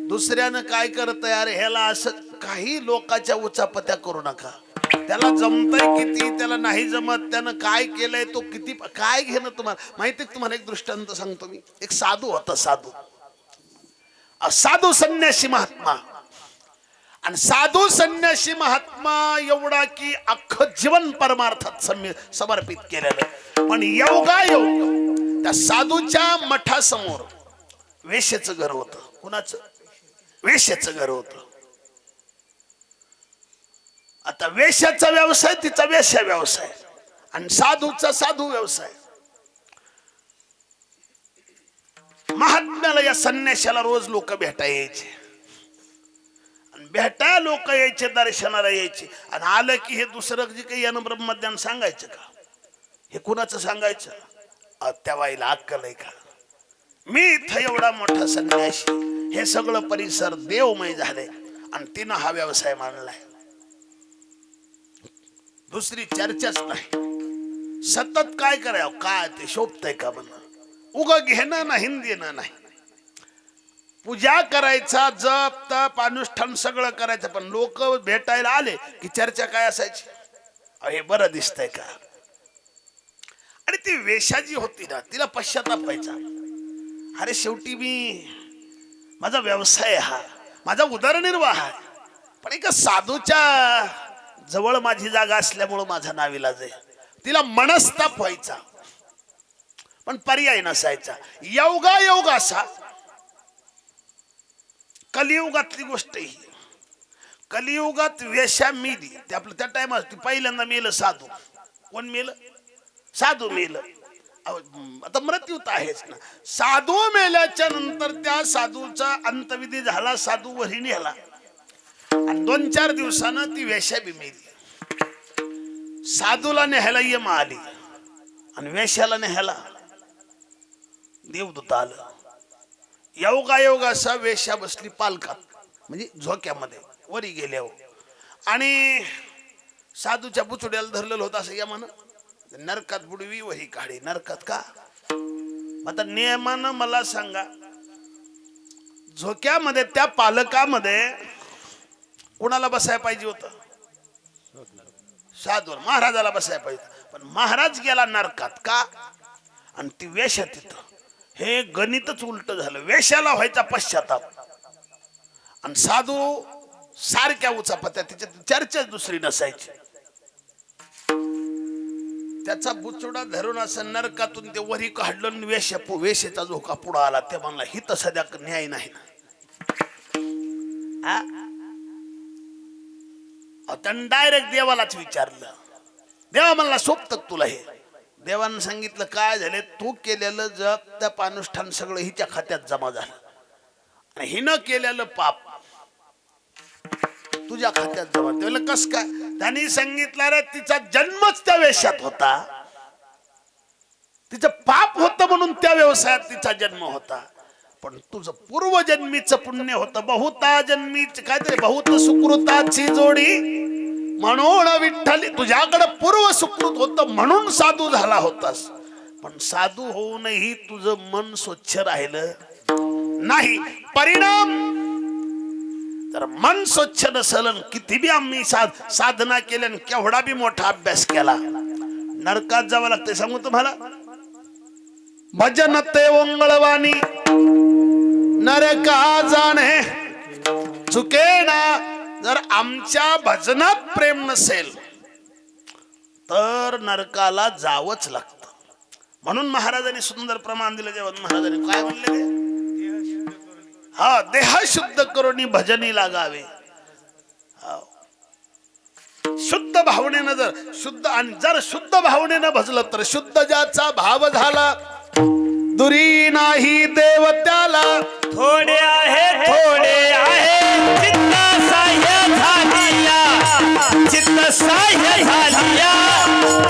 S4: दुसऱ्यानं काय करत यार ह्याला असं काही लोकांच्या उचापत्या करू नका त्याला जमतंय किती त्याला नाही जमत त्यानं काय केलंय तो किती काय घेणं तुम्हाला माहिती तुम्हाला एक दृष्टांत सांगतो मी एक साधू होता साधू संन्यासी महात्मा आणि साधू संन्यासी महात्मा एवढा की अख्खं जीवन परमार्थात समर्पित केलेलं पण योगायोग त्या साधूच्या मठासमोर वेश्याचं घर होतं कुणाचं वेश्याचं घर होतं आता वेश्याचा व्यवसाय तिचा वेश्या व्यवसाय आणि साधूचा साधू व्यवसाय महात्म्याला या संन्याशाला रोज लोक भेटा यायचे आणि भेटा लोक यायचे, दर्शनाला यायचे. आणि आलं की हे दुसरं जे काही यानं ब्रह्मज्ञान सांगायचं का? हे कुणाचं सांगायचं? त्या बाईला अक्कल आहे का? मी इथं एवढा मोठा संन्यासी, हे सगळं परिसर देवमय झाले आणि तिनं हा व्यवसाय मानलाय. दुसरी चर्चाच नाही. सतत काय करावं, काय ते शोभतय का म्हणा. उगा घेणं नाही देणं नाही. पूजा करायचा, जप तप अनुष्ठान सगळं करायचं, पण लोक भेटायला आले की चर्चा काय असायची? हे बरं दिसतंय का? आणि ती वेशा जी होती ना, तिला पश्चाताप व्हायचा. अरे शेवटी माझा व्यवसाय हा, माझा उदरनिर्वाह आहे, पण एका साधूच्या जवळ माझी जागा असल्यामुळं माझा नाविलाज आहे. तिला मनस्ताप व्हायचा, पण पर्याय नसायचा. योगायोग असा, कलियुगातली गोष्ट ही. कलियुगात वेशा मेली. ते आपलं त्या टायमात पहिल्यांदा मेलं साधू. कोण मेलं? साधू मेलं. आता मृत्यू तर आहेच ना. साधू मेल्याच्या नंतर त्या साधूचा अंतविधी झाला, साधू वरी नेला आणि 2-4 दिवसानं ती वेश्या बी मेली. साधूला नेहायला यम आली आणि वेश्याला नेहायला देवदूत आलं. योगायोग असा, वेश्या बसली पालकात, म्हणजे झोक्यामध्ये वरी गेल्यावर, आणि साधूच्या बुचुड्याला धरलेलं होतं असं यमानं. नरकात बुडवी वही काढी. नरकात का? आता नियमानं मला सांगा, झोक्यामध्ये त्या पालकामध्ये कोणाला बसायला पाहिजे होतं? साधू महाराजाला बसायला पाहिजे. पण महाराज गेला नरकात का? आणि ती वेश्या तिथं. हे गणितच उलट झालं. वेश्याला व्हायचा पश्चाताप आणि साधू सारख्या उचापत्या, तिच्या चर्चाच दुसरी नसायची. त्याचा बुचुडा धरून असं नरकातून ते वरी काढलं, वेश्याचा झोका पुढा आला. ते म्हणला ही तर सध्या न्याय नाही ना. त्यानं डायरेक्ट देवालाच विचारलं. देवा म्हणला सोपत तुला हे? देवानं सांगितलं काय झाले, तू केलेलं जप तप अनुष्ठान सगळं हिच्या खात्यात जमा झालं आणि हिनं केलेलं पाप तुझ्या खात्यात जमा. त्याला कस काय? त्यांनी सांगितलं रे तिचा जन्मच त्या वेशात होता, तिचं पाप होतं म्हणून त्या व्यवसायात तिचा जन्म होता. पण तुझं पूर्वजन्मीचं पुण्य होतं. बहुता जन्मीच काहीतरी बहुत सुकृताची जोडी म्हणून विठ्ठली तुझ्याकडे पूर्व सुकृत होतं म्हणून साधू झाला होतास. पण साधू होऊनही तुझं मन स्वच्छ राहिलं नाही. परिणाम तर मन स्वच्छ नसल, किती बी आम्ही साधना केल्या, केवढा बी मोठा अभ्यास केला, नरकात जावं लागतंय. सांगू तुम्हाला, भजन ते ओंगळवाणी नरका जाणे चुकेना. जर आमच्या भजनात प्रेम नसेल तर नरकाला जावंच लागतं. म्हणून महाराजांनी सुंदर प्रमाण दिलं. जेव्हा महाराजांनी काय म्हणले, हा देह शुद्ध करून भजनी लागावे. शुद्ध भावनेनं जर शुद्ध, आणि जर शुद्ध भावनेनं भजलं तर शुद्ध ज्याचा भाव झाला दुरी नाही देव त्याला.
S2: थोडे आहे थोडे आहे चित्त साह्य झालिया, चित्त साह्य झालिया,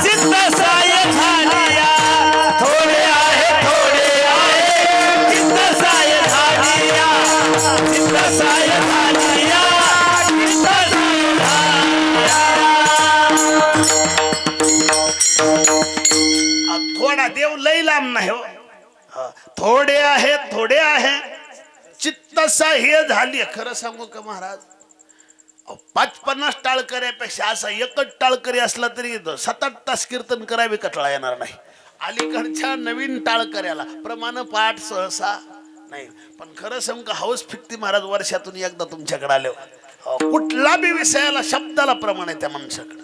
S2: चित्त साह्य झालिया. थोडे आहे थोडे आहे चित्त साह्य झालिया, चित्त साह्य झालिया, चित्त साह्य झालिया.
S4: थोडा देव लई लांब नाही हो. थोडे आहे थोडे आहे चित्त साह्य झाली. खरं सांगू का महाराज, 5-50 टाळकऱ्यापेक्षा असा एकच टाळकरी असला तरी 7-8 तास कीर्तन करावे, कटळा येणार नाही. अलीकडच्या नवीन टाळकऱ्याला प्रमाण पाठ सहसा नाही. पण खरं सांगू का, हौस फिरती महाराज वर्षातून एकदा तुमच्याकडे आले. कुठला बी विषयाला शब्दाला प्रमाण आहे त्या माणसाकडे.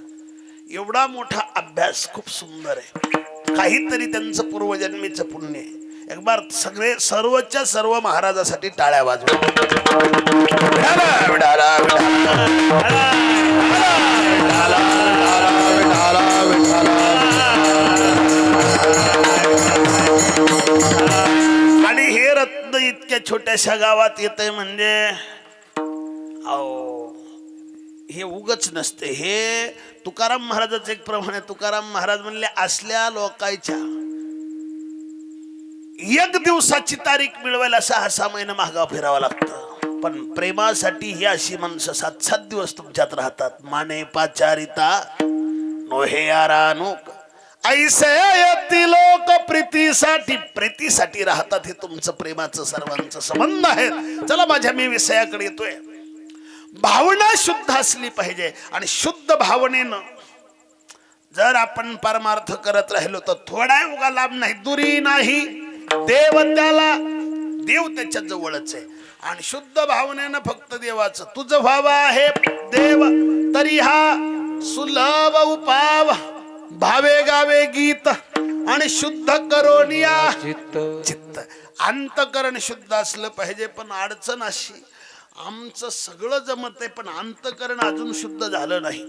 S4: एवढा मोठा अभ्यास खूप सुंदर आहे. काहीतरी त्यांचं पूर्वजन्मीचं पुण्य आहे. एक बार सगळे सर्वच्या सर्व महाराजासाठी टाळ्या वाजवा. आणि हे रत्न इतक्या छोट्याशा गावात येतंय म्हणजे अहो हे उगच नसते. हे तुकाराम महाराजाचं एक प्रमाण आहे. तुकाराम महाराज म्हणले असल्या लोकांच्या एक दिवसाची तारीख मिळवायला 6-6 महिने मागा फिरावं लागतं. पण प्रेमासाठी ही अशी माणसं 7-7 दिवस तुमच्यात राहतात. माने पाचारिता नोहे यारानुक ऐसे यती लोक प्रीतीसाठी राहतात. हे तुमचं प्रेमाचं सर्वांचं संबंध आहे. चला माझ्या मी विषयाकडे येतोय. भावना शुद्ध असली पाहिजे आणि शुद्ध भावनेनं जर आपण परमार्थ करत राहिलो तर थोडा उगा लाभ नाही, दुरी नाही. देव त्याच्या जवळच आहे. आणि शुद्ध भावनेनं फक्त देवाचं तुझं व्हावं आहे देव तरी हा सुलभ उपाव भावे गावे गीत आणि शुद्ध करोनिया चित्त. अंतकरण शुद्ध असलं पाहिजे. पण अडचण अशी आमचं सगळं जमत आहे पण अंतकरण अजून शुद्ध झालं नाही.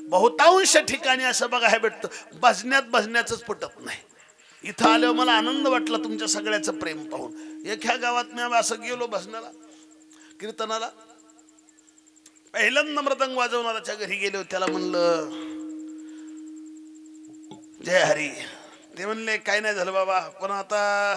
S4: बहुतांश ठिकाणी असं बघायला भेटतं भजण्याच पटत नाही. इथं आल्यावर मला आनंद वाटला तुमच्या सगळ्याचं प्रेम पाहून. एका गावात मी असं गेलो भजनाला कीर्तनाला. पहिल्यांदा मृदंग वाजवणाऱ्याच्या घरी गेलो. त्याला म्हणलं जय हरी. ते म्हणले काय नाही झालं बाबा पण आता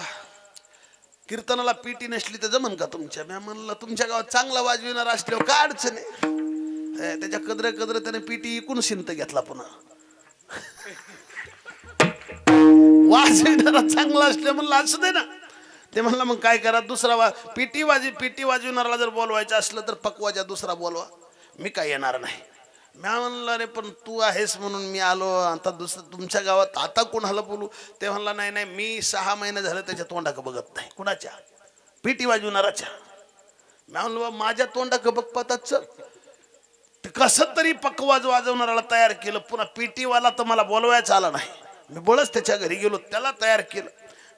S4: कीर्तनाला पीटी नसली तर जमन का तुमच्या. मी म्हणलं तुमच्या गावात चांगला वाजविणार असल्यावर काय अडचण आहे. त्याच्या कदर त्याने पीटी इकून शिंत घेतला. पुन्हा वाजविणारा चांगला असल्या म्हणलं असं दे ना. ते म्हणलं मग काय करा दुसरा पीटी वाजविणाराला जर बोलवायचं असलं तर पकवाजा दुसरा बोलवा, मी काय येणार नाही. मी म्हणलं अरे पण तू आहेस म्हणून मी आलो. आता दुसरं तुमच्या गावात आता कोणाला बोलू. ते म्हणला नाही मी 6 महिने झालं त्याच्या तोंडाक बघत नाही. कुणाच्या? पीटी वाजवणाराच्या. मी म्हणलं माझ्या तोंडाक बघ पताच. कसं तरी पकवाज वाजवणाराला तयार केलं. पुन्हा पीटीवाला तर मला बोलवायचं आला नाही. मी बोलच त्याच्या घरी गेलो त्याला तयार केलं.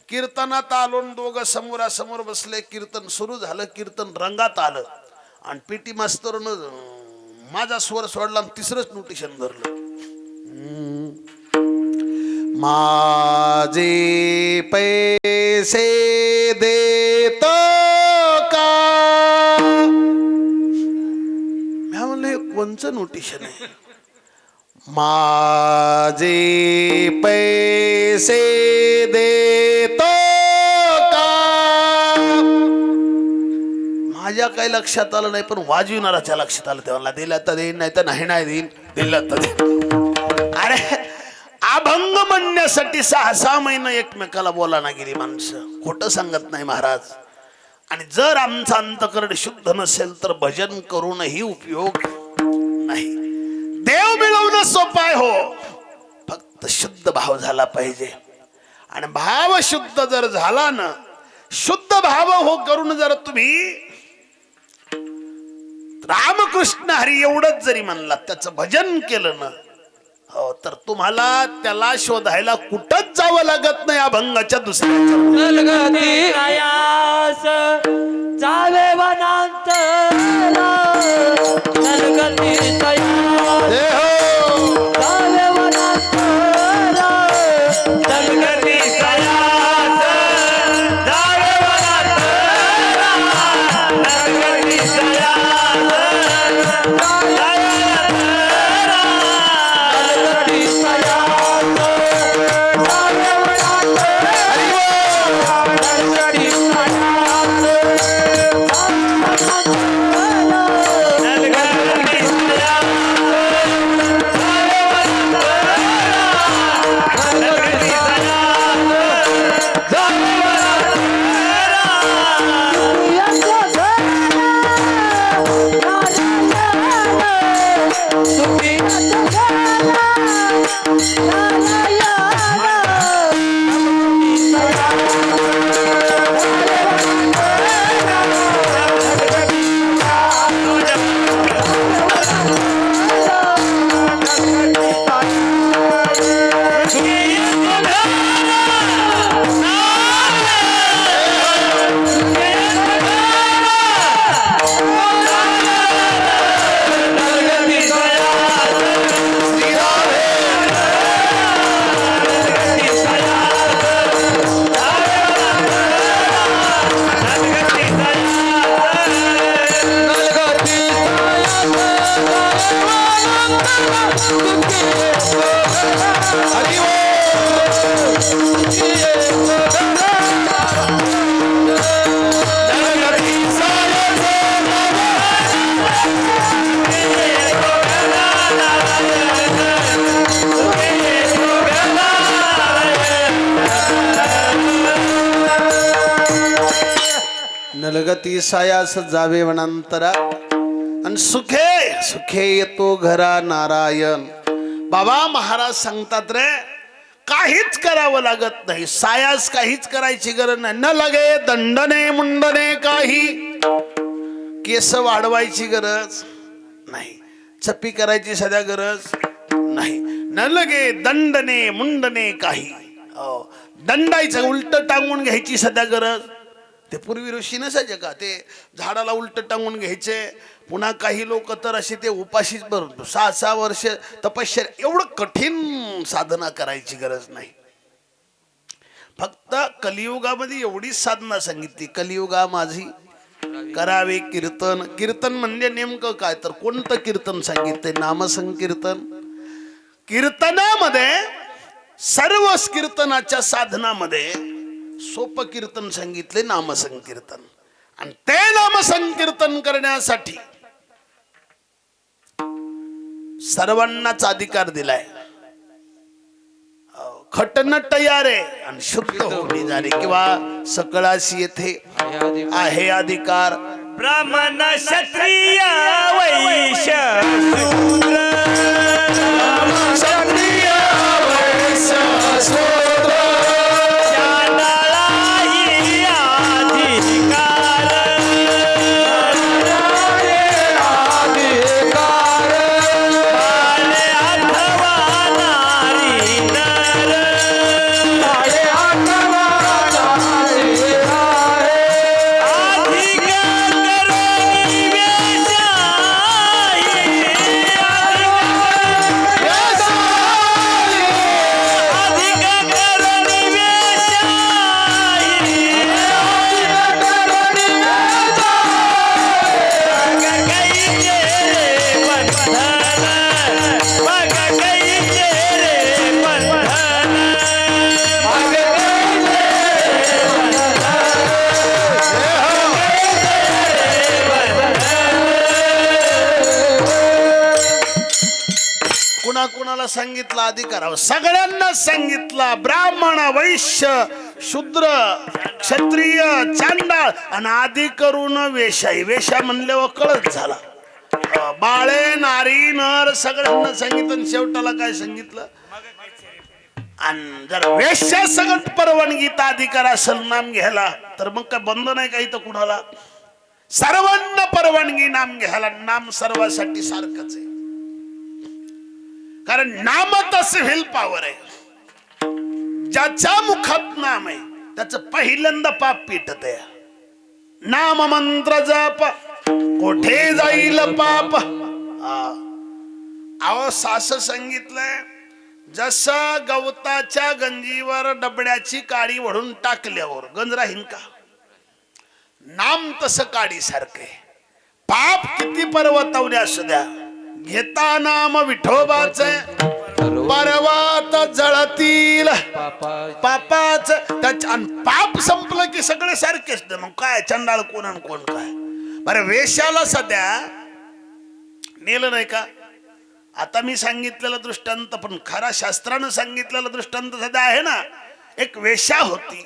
S4: कीर्तनात आलो दोघं समोरासमोर बसले. कीर्तन सुरू झालं. कीर्तन रंगात आलं आणि पीटी मास्तरनं माझा स्वर सोडला आणि तिसरंच नोटिशन धरलं. माझे पैसे देतो का. मी म्हणलं हे कोणचं नोटिशन आहे. माझे पैसे देतो का. माझ्या काही लक्षात आलं नाही पण वाजविणाराच्या लक्षात आलं. तेव्हा दिला तर देईन नाही तर नाही देईन. दिला तर देईन. अरे अभंग म्हणण्यासाठी 6-6 महिने एकमेकाला बोलायला गेली माणसं. खोटं सांगत नाही महाराज. आणि जर आमचं अंतकरण शुद्ध नसेल तर भजन करूनही उपयोग नाही. देव मिळवणं सोपं आहे हो. फक्त शुद्ध भाव झाला पाहिजे. आणि भाव शुद्ध जर झाला ना शुद्ध भाव हो करून जर तुम्ही रामकृष्ण हरी एवढंच जरी म्हणला त्याचं भजन केलं ना हो तर तुम्हाला त्याला शोधायला कुठंच जावं लागत नाही. अभंगाच्या
S2: जावे वनांतरा नलगती
S4: नलगती सायास जावे वनांतरा आणि सुखे सुखे येतो घरा नारायण. बाबा महाराज सांगतात रे, काहीच करावं लागत नाही, सायास काहीच करायची गरज नाही. न लगे दंडने मुंडने काही, केस वाढवायची गरज नाही, चप्पी करायची सध्या गरज नाही. न लगे दंडने मुंडने काही, दंडायचं उलट टांगून घ्यायची सध्या गरज. ते पूर्वी ऋषी नसायचे का, ते झाडाला उलट टांगून घ्यायचे. पुन्हा काही लोक तर असे ते उपाशीच बरोबर 6-6 वर्ष तपश्चर्या, एवढं कठीण साधना करायची गरज नाही. फक्त कलियुगामध्ये एवढीच साधना सांगितली, कलियुगा माझी करावे कीर्तन. कीर्तन म्हणजे नेमकं काय, तर कोणतं कीर्तन सांगितलंय, नामसंकीर्तन. कीर्तनामध्ये सर्व कीर्तनाच्या साधनामध्ये सोपं कीर्तन सांगितले, नामसंकीर्तन. आणि ते नामसंकीर्तन करण्यासाठी सर्वांनाच अधिकार दिलाय. खटनट यारे आणि शुद्ध होणी जाणे, किंवा सकळाशी येथे आहे अधिकार.
S2: ब्राह्मण क्षत्रिय वैश्य शूद्र,
S4: क्षत्रिय वैश्य शूद्र,
S2: ज्यालाही अधिकार, बाळे अथवा नारी नर, अधिकार करोनी वेशाही, अधिकार करोनी वेशाही, बघ गईचे रे बंधन, बघ गईचे रे बंधन, बघ
S4: कुणा कुणाला सांगितला अधिकार, सगळ्यांना सांगितला. ब्राह्मण वैश्य शूद्र क्षत्रिय चांडाळ आणि आधी करून वेशाई. वेशा म्हणल्यावर कळत झाला, बाळे नारी नर सगळ्यांना सांगितलं. शेवटाला काय सांगितलं, आणि जर वेश्या सगळं परवानगीचा अधिकार असेल नाम घ्यायला, तर मग काय बंद नाही काही तर कुणाला. सर्वांना परवानगी नाम घ्यायला. नाम सर्वांसाठी सारखंच आहे, कारण नामातच व्हील पॉवर आहे. ज्याच्या मुखात नाम आहे त्याचं पहिल्यांदा पाप पिटत आहे. नाम मंत्र जप कोठे जाईल पाप. अहो सास सांगितलंय, जसं गवताच्या गंजीवर डबड्याची काडी वळून टाकल्यावर गंज राहीन का, नाम तसं काडी सारखे. पाप किती पर्वतावले असू द्या, घेता नाम विठोबाच पर्वत जळतील पापाच. पाप संपलं की सगळे सारखेच. मग काय चंडाळ कोण आणि कोण काय. बरं वेशाला सध्या नेलं नाही का. आता मी सांगितलेला दृष्टांत पण खरा शास्त्रानं सांगितलेला दृष्टांत सध्या आहे ना. एक वेश्या होती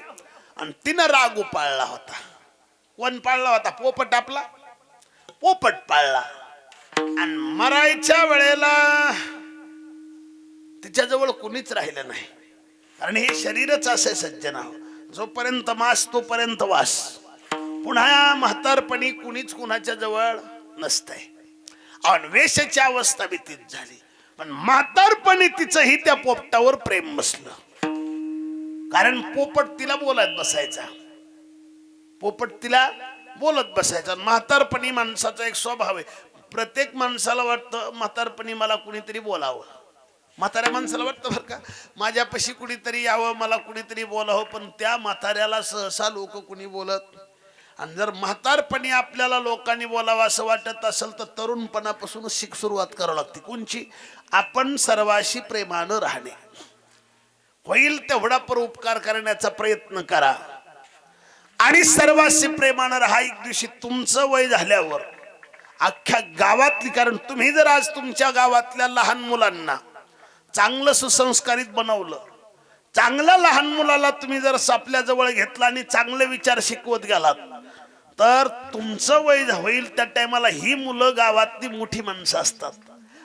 S4: आणि तिनं राग पाळला होता. कोण पाळला होता, पोपट. आपला पोपट पाळला. आणि मरायच्या वेळेला तिच्याजवळ कुणीच राहिलं नाही, कारण हे शरीरच असे सज्जन, जोपर्यंत मास तोपर्यंत वास. पुन्हा म्हातारपणी कुणीच कुणाच्या जवळ नसतंय. अन्वेषाची अवस्था बी तीच झाली. पण म्हातारपणी तिचंही त्या पोपटावर प्रेम बसलं, कारण पोपट तिला बोलत बसायचा. पोपट तिला बोलत बसायचा. म्हातारपणी माणसाचा एक स्वभाव आहे, प्रत्येक माणसाला वाटतं म्हातारपणी मला कुणीतरी बोलावं. म्हाताऱ्या माणसाला वाटतं बरं का, माझ्यापाशी कुणीतरी यावं, मला कुणीतरी बोलावं. पण त्या म्हाताऱ्याला सहसा लोक कुणी बोलत. आणि जर म्हातारपणी आपल्याला लोकांनी बोलावं असं वाटत असेल तर तरुणपणापासूनच सुरुवात करावी लागते. कोणची? आपण सर्वाशी प्रेमानं राहणे. होईल तेवढा परोपकार करण्याचा प्रयत्न करा आणि सर्वाशी प्रेमानं राहा. एक दिवशी तुमचं वय झाल्यावर अख्ख्या गावातली, कारण तुम्ही जर आज तुमच्या गावातल्या लहान मुलांना चांगलं सुसंस्कारित बनवलं, चांगल्या लहान मुलाला तुम्ही जर आपल्या जवळ घेतला आणि चांगले विचार शिकवत गेलात तर तुमचं वय होईल त्या टायमाला ही मुलं गावातली मोठी माणसं असतात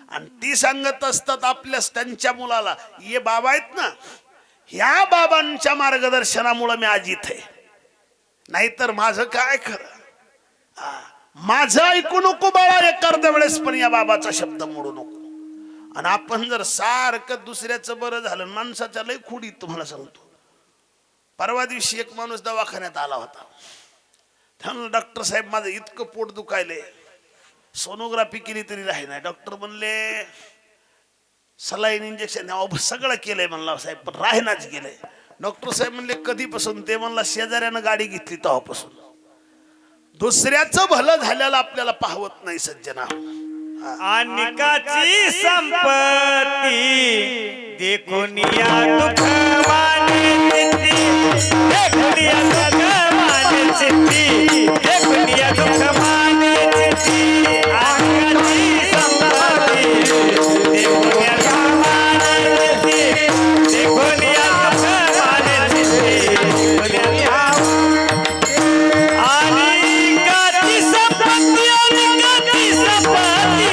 S4: आणि ती सांगत असतात आपल्या त्यांच्या मुलाला, ये बाबा आहेत ना, ह्या बाबांच्या मार्गदर्शनामुळे मी आज इथे, नाहीतर माझं काय खरं. माझं ऐकू नको बाळा एखाद्या वेळेस, पण या बाबाचा शब्द मोडू नको. आणि आपण जर सारखं दुसऱ्याचं बरं झालं, माणसाच्या लय खुडी. तुम्हाला सांगतो, परवा दिवशी एक माणूस दवाखान्यात आला होता. त्यानं डॉक्टर साहेब माझं इतकं पोट दुखायले, सोनोग्राफी केली तरी राही नाही. डॉक्टर म्हणले सलाईन इंजेक्शन सगळं केलंय. म्हणला साहेब पण राहीनाच गेलंय. डॉक्टर साहेब म्हणले कधीपासून? ते म्हणला शेजाऱ्यानं गाडी घेतली तेव्हापासून. दुसऱ्याचं भलं झाल्याला आपल्याला पाहवत नाही सज्जना.
S2: अनिकाची संपत्ती देखून या दुःख माने देखून या दुःख माने चित्ती देखून या दुःख माने चित्ती. अनिकाची संपत्ती देखून या दुःख माने चित्ती देखून या दुःख माने चित्ती. अनिकाची संपत्ती अनिकाची संपत्ती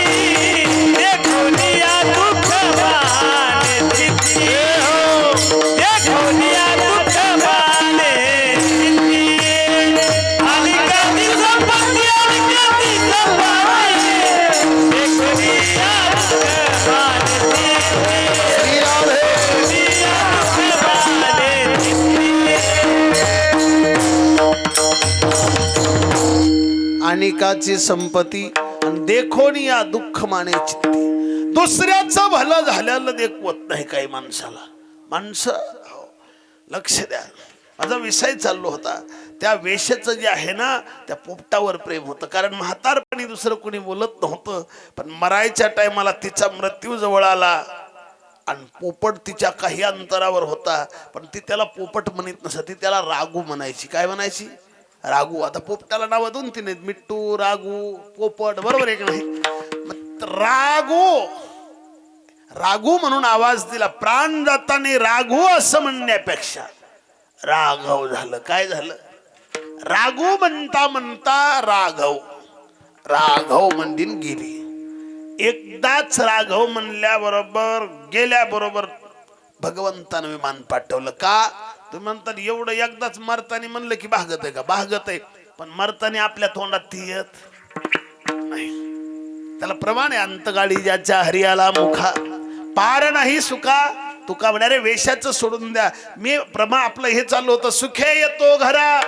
S2: देखून या दुःख माने चित्ती देखून या दुःख माने चित्ती. अनिकाची संपत्ती अनिकाची संपत्ती देखून या दुःख माने चित्ती देखून या दुःख माने चित्ती.
S4: अनिकाची संपत्ती आणि देखोनी या दुःख माने चित्ती. दुसऱ्याचं भलं झाल्याला देखवत नाही काही माणसाला. माणसं लक्ष द्या. माझा विषय चाललो होता त्या वेशाचं जे आहे ना त्या पोपटावर प्रेम होतं. कारण म्हातारपणी दुसरं कोणी बोलत नव्हतं, पण मरायच्या टायमाला तिचा मृत्यू जवळ आला आणि पोपट तिच्या काही अंतरावर होता, पण ती त्याला पोपट म्हणत नसत, ती त्याला रागू म्हणायची. काय म्हणायची? रागू. आता पोपटाला नाव 2-3 आहेत, मिट्टू, रागू, पोपट, बरोबर आहे की नाही? रागू रागू म्हणून आवाज दिला. प्राण जाताना रागू असं म्हणण्यापेक्षा राघव झालं. काय झालं? रागू म्हणता म्हणता राघव राघव म्हणून गेली. एकदाच राघव म्हणल्याबरोबर गेल्याबरोबर भगवंतानं विमान पाठवलं. का? तुम्ही म्हणतात एवढं एकदाच मरतानी म्हणलं की भागत आहे का? भागत आहे, पण मरतानी आपल्या तोंडात ती येत नाही. त्याला प्रमाण आहे, अंतगाडी ज्याच्या हरियाला मुखा पार नाही सुखा. तुका म्हणारे वेशाचं सोडून द्या. मी आपलं हे चालू होतं, सुखे येतो घरा.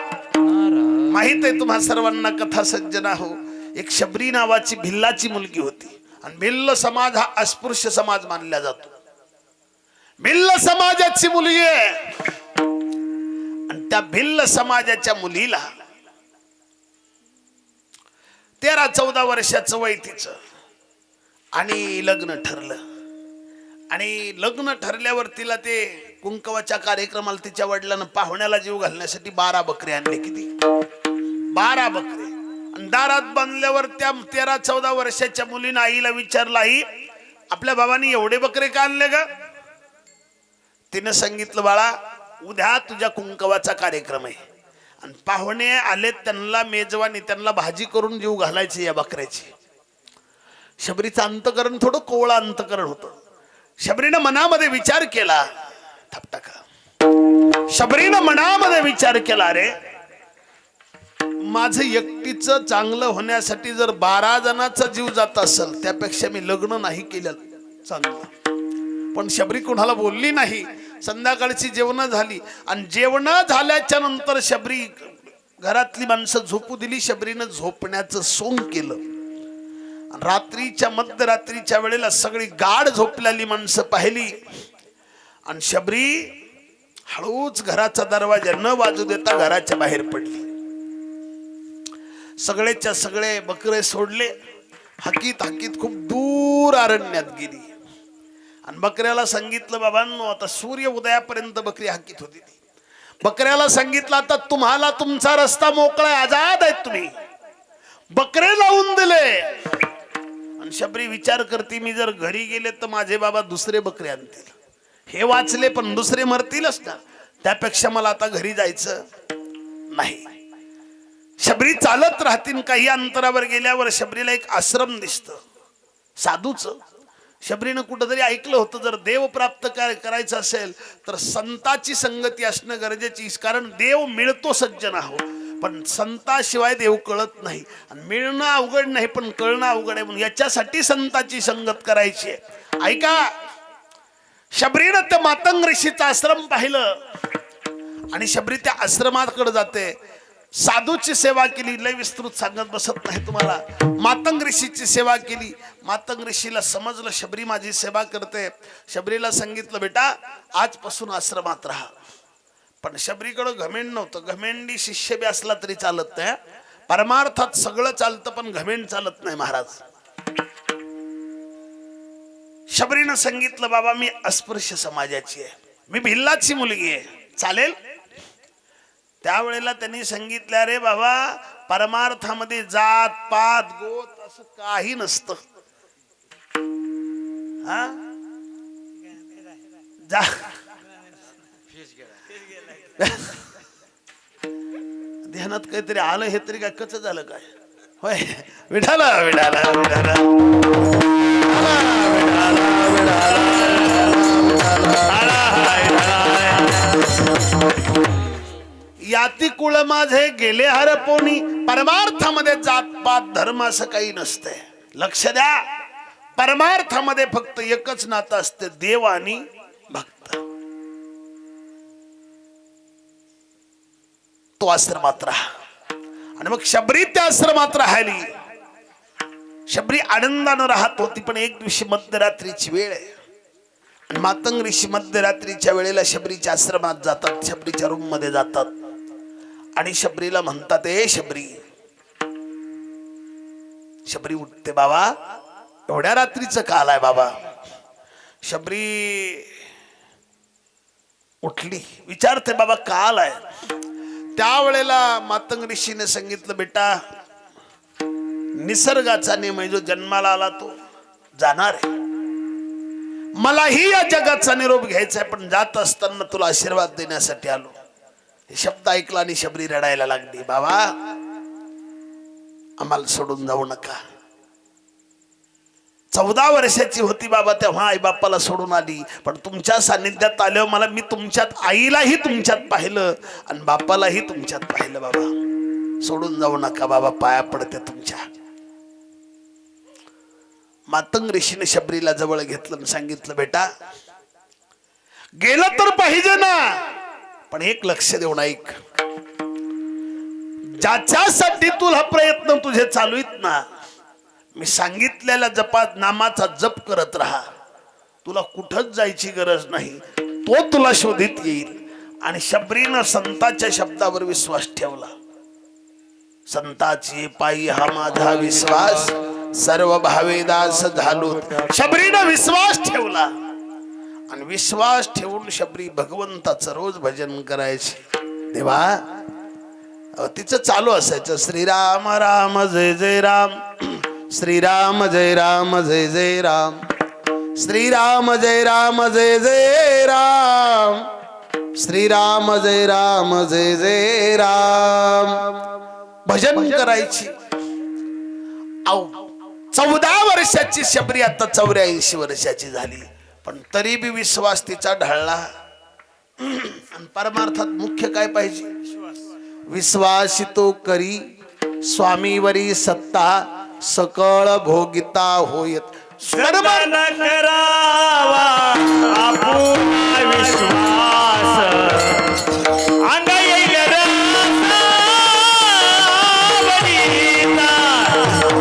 S4: माहित आहे तुम्हा सर्वांना कथा सज्जना हो. एक शबरी नावाची भिल्लाची मुलगी होती आणि भिल्ल समाज हा अस्पृश्य समाज मानला जातो. भिल्ल समाजाची मुलगी आहे आणि त्या भिल्ल समाजाच्या मुलीला 13-14 वर्षाचं वय तिचं आणि लग्न ठरलं. आणि लग्न ठरल्यावर तिला ते कुंकवाच्या कार्यक्रमाला तिच्या वडिलांना पाहुण्याला जीव घालण्यासाठी 12 बकरे आणले. किती? 12 बकरे. आणि दारात बांधल्यावर त्या 13-14 वर्षाच्या मुलीनं आईला विचारलं, आई आपल्या बाबांनी एवढे बकरे का आणले ग? तिनं सांगितलं, बाळा उद्या तुझ्या कुंकवाचा कार्यक्रम आहे आणि पाहुणे आले, त्यांना मेजवानी, त्यांना भाजी करून जीव घालायची या बकऱ्याची. शबरीचं अंतकरण थोडं कोवळं अंतकरण होतं. शबरीनं मनामध्ये विचार केला, शबरीनं मनामध्ये विचार केला, रे माझं एकटीचं चांगलं होण्यासाठी जर 12 जणांचा जीव जात असेल त्यापेक्षा मी लग्न नाही केलं चांगलं. पण शबरी कोणाला बोलली नाही. संध्याकाळची जेवण झाली आणि जेवण झाल्याच्या नंतर शबरी घरातली माणसं झोपू दिली. शबरीनं झोपण्याचं सोंग केलं. रात्रीच्या मध्यरात्रीच्या वेळेला सगळी गाढ झोपलेली माणसं पाहिली आणि शबरी हळूच घराचा दरवाजा न वाजू देता घराच्या बाहेर पडली. सगळेच्या सगळे बकरे सोडले. हाकीत हाकीत खूप दूर अरण्यात गेली आणि बकऱ्याला सांगितलं, बाबांनो आता सूर्य उदयापर्यंत बकरी हाकीत होती. बकऱ्याला सांगितलं, आता तुम्हाला तुमचा रस्ता मोकळा आहे, आजाद आहेत तुम्ही. बकरे लावून दिले आणि शबरी विचार करते, मी जर घरी गेले तर माझे बाबा दुसरे बकरे आणतील. हे वाचले पण दुसरे मरतीलच ना, त्यापेक्षा मला आता घरी जायचं नाही. शबरी चालत राहतील. काही अंतरावर गेल्यावर शबरीला एक आश्रम दिसत साधूच. शबरीनं कुठंतरी ऐकलं होतं, जर देव प्राप्त करायचं असेल तर संताची संगती असणं गरजेची. कारण देव मिळतो सज्जन आहो, पण संताशिवाय देव कळत नाही. आणि मिळणं अवघड नाही पण कळणं अवघड आहे, म्हणून याच्यासाठी संताची संगत करायची. ऐका, शबरीनं त्या मातंग ऋषीचा आश्रम पाहिलं आणि शबरी त्या आश्रमाकडे जाते. साधूची सेवा केली, लय विस्तृत सांगत बसत नाही तुम्हाला. मातंग ऋषीची सेवा केली. मातंग ऋषीला समजलं शबरी माझी सेवा करते. शबरीला सांगितलं, बेटा आजपासून आश्रमात राहा. पण शबरीकडे घमेंड नव्हतं. घमेंडी शिष्य बी असला तरी चालत नाही. परमार्थात सगळं चालतं पण घमेंड चालत नाही महाराज. शबरीनं सांगितलं, बाबा मी अस्पृश्य समाजाची आहे, मी भिल्लाची मुलगी आहे, चालेल? त्यावेळेला त्यांनी सांगितलं, अरे बाबा परमार्थामध्ये जात पात गोत असं काही नसतं. हा जा ध्यानात काहीतरी आलं, हे तरी काय कच झालं काय? होय, विठाला विठाला विठाला याती कुळ माझे गेले हरपोनी. परमार्थामध्ये जातपात धर्म असं काही नसतंय. लक्ष द्या, परमार्थामध्ये फक्त एकच नातं असते, देव आणि भक्त. तो आश्रमात राहा. आणि मग शबरी त्या आश्रमात राहिली. शबरी आनंदानं राहत होती. पण एक दिवशी मध्यरात्रीची वेळ आहे. मातंग ऋषी मध्यरात्रीच्या वेळेला शबरीच्या आश्रमात जातात, शबरीच्या रूम मध्ये जातात आणि शबरीला म्हणतात, ए शबरी. शबरी उठते, बाबा एवढ्या रात्रीचं काल आहे बाबा. शबरी उठली, विचारते, बाबा काल आहे. त्यावेळेला मातंग ऋषीने सांगितलं, बेटा निसर्गाचा नियम आहे, जो जन्माला आला तो जाणार आहे. मलाही या जगाचा निरोप घ्यायचा आहे, पण जात असताना तुला आशीर्वाद देण्यासाठी आलो. हे शब्द ऐकला आणि शबरी रडायला लागली. बाबा आम्हाला सोडून जाऊ नका. 14 वर्षाची होती बाबा तेव्हा आई बापाला सोडून आली. पण तुमच्या सानिध्यात आल्यावर मला, मी तुमच्यात आईलाही तुमच्यात पाहिलं आणि बापालाही तुमच्यात पाहिलं. बाबा सोडून जाऊ नका बाबा, पाया पडते तुमच्या. मातंग ऋषीने शबरीला जवळ घेतलं आणि सांगितलं, बेटा गेलं तर पाहिजे ना, पण एक लक्ष देऊन ऐक. ज्याच्यासाठी तुला प्रयत्न तुझे चालू आहेत ना, मी सांगितलेल्या जपात नामाचा जप करत राहा. तुला कुठंच जायची गरज नाही, तो तुला शोधित येईल. आणि शबरीनं संताच्या शब्दावर विश्वास ठेवला. संताची पायी हा माझा विश्वास, सर्व भावे दास झालो. शबरीनं विश्वास ठेवला आणि विश्वास ठेवून शबरी भगवंताचं रोज भजन करायचे. देवा तिचं चालू असायचं, श्रीराम राम जय जय राम, श्रीराम जय राम जय जय राम, श्रीराम जय राम जय जय राम, श्रीराम जय राम जय जय राम. भजन करायची. 14 वर्षाची शबरी आता 84 वर्षाची झाली. पण तरी बी विश्वास तिचा ढळला. आणि परमार्थात मुख्य काय पाहिजे? विश्वासितो करी स्वामीवरी सत्ता, सकळ भोगिता होयत.
S2: सर्वन करावा आपुला विश्वास, अंग येईल रसा आवडीचा,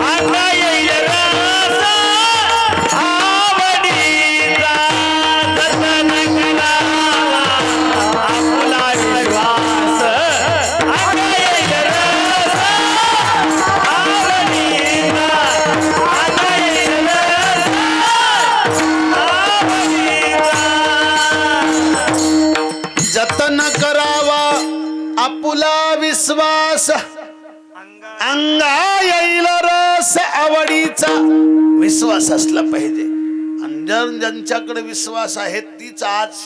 S2: अंग येईल रसा आवडीचा. सर्वन करावा आपुला विश्वास, अंग येईल रसा
S4: देवाचा विश्वास असला पाहिजे. आणि ज्यांच्याकडे विश्वास आहे तीच आज,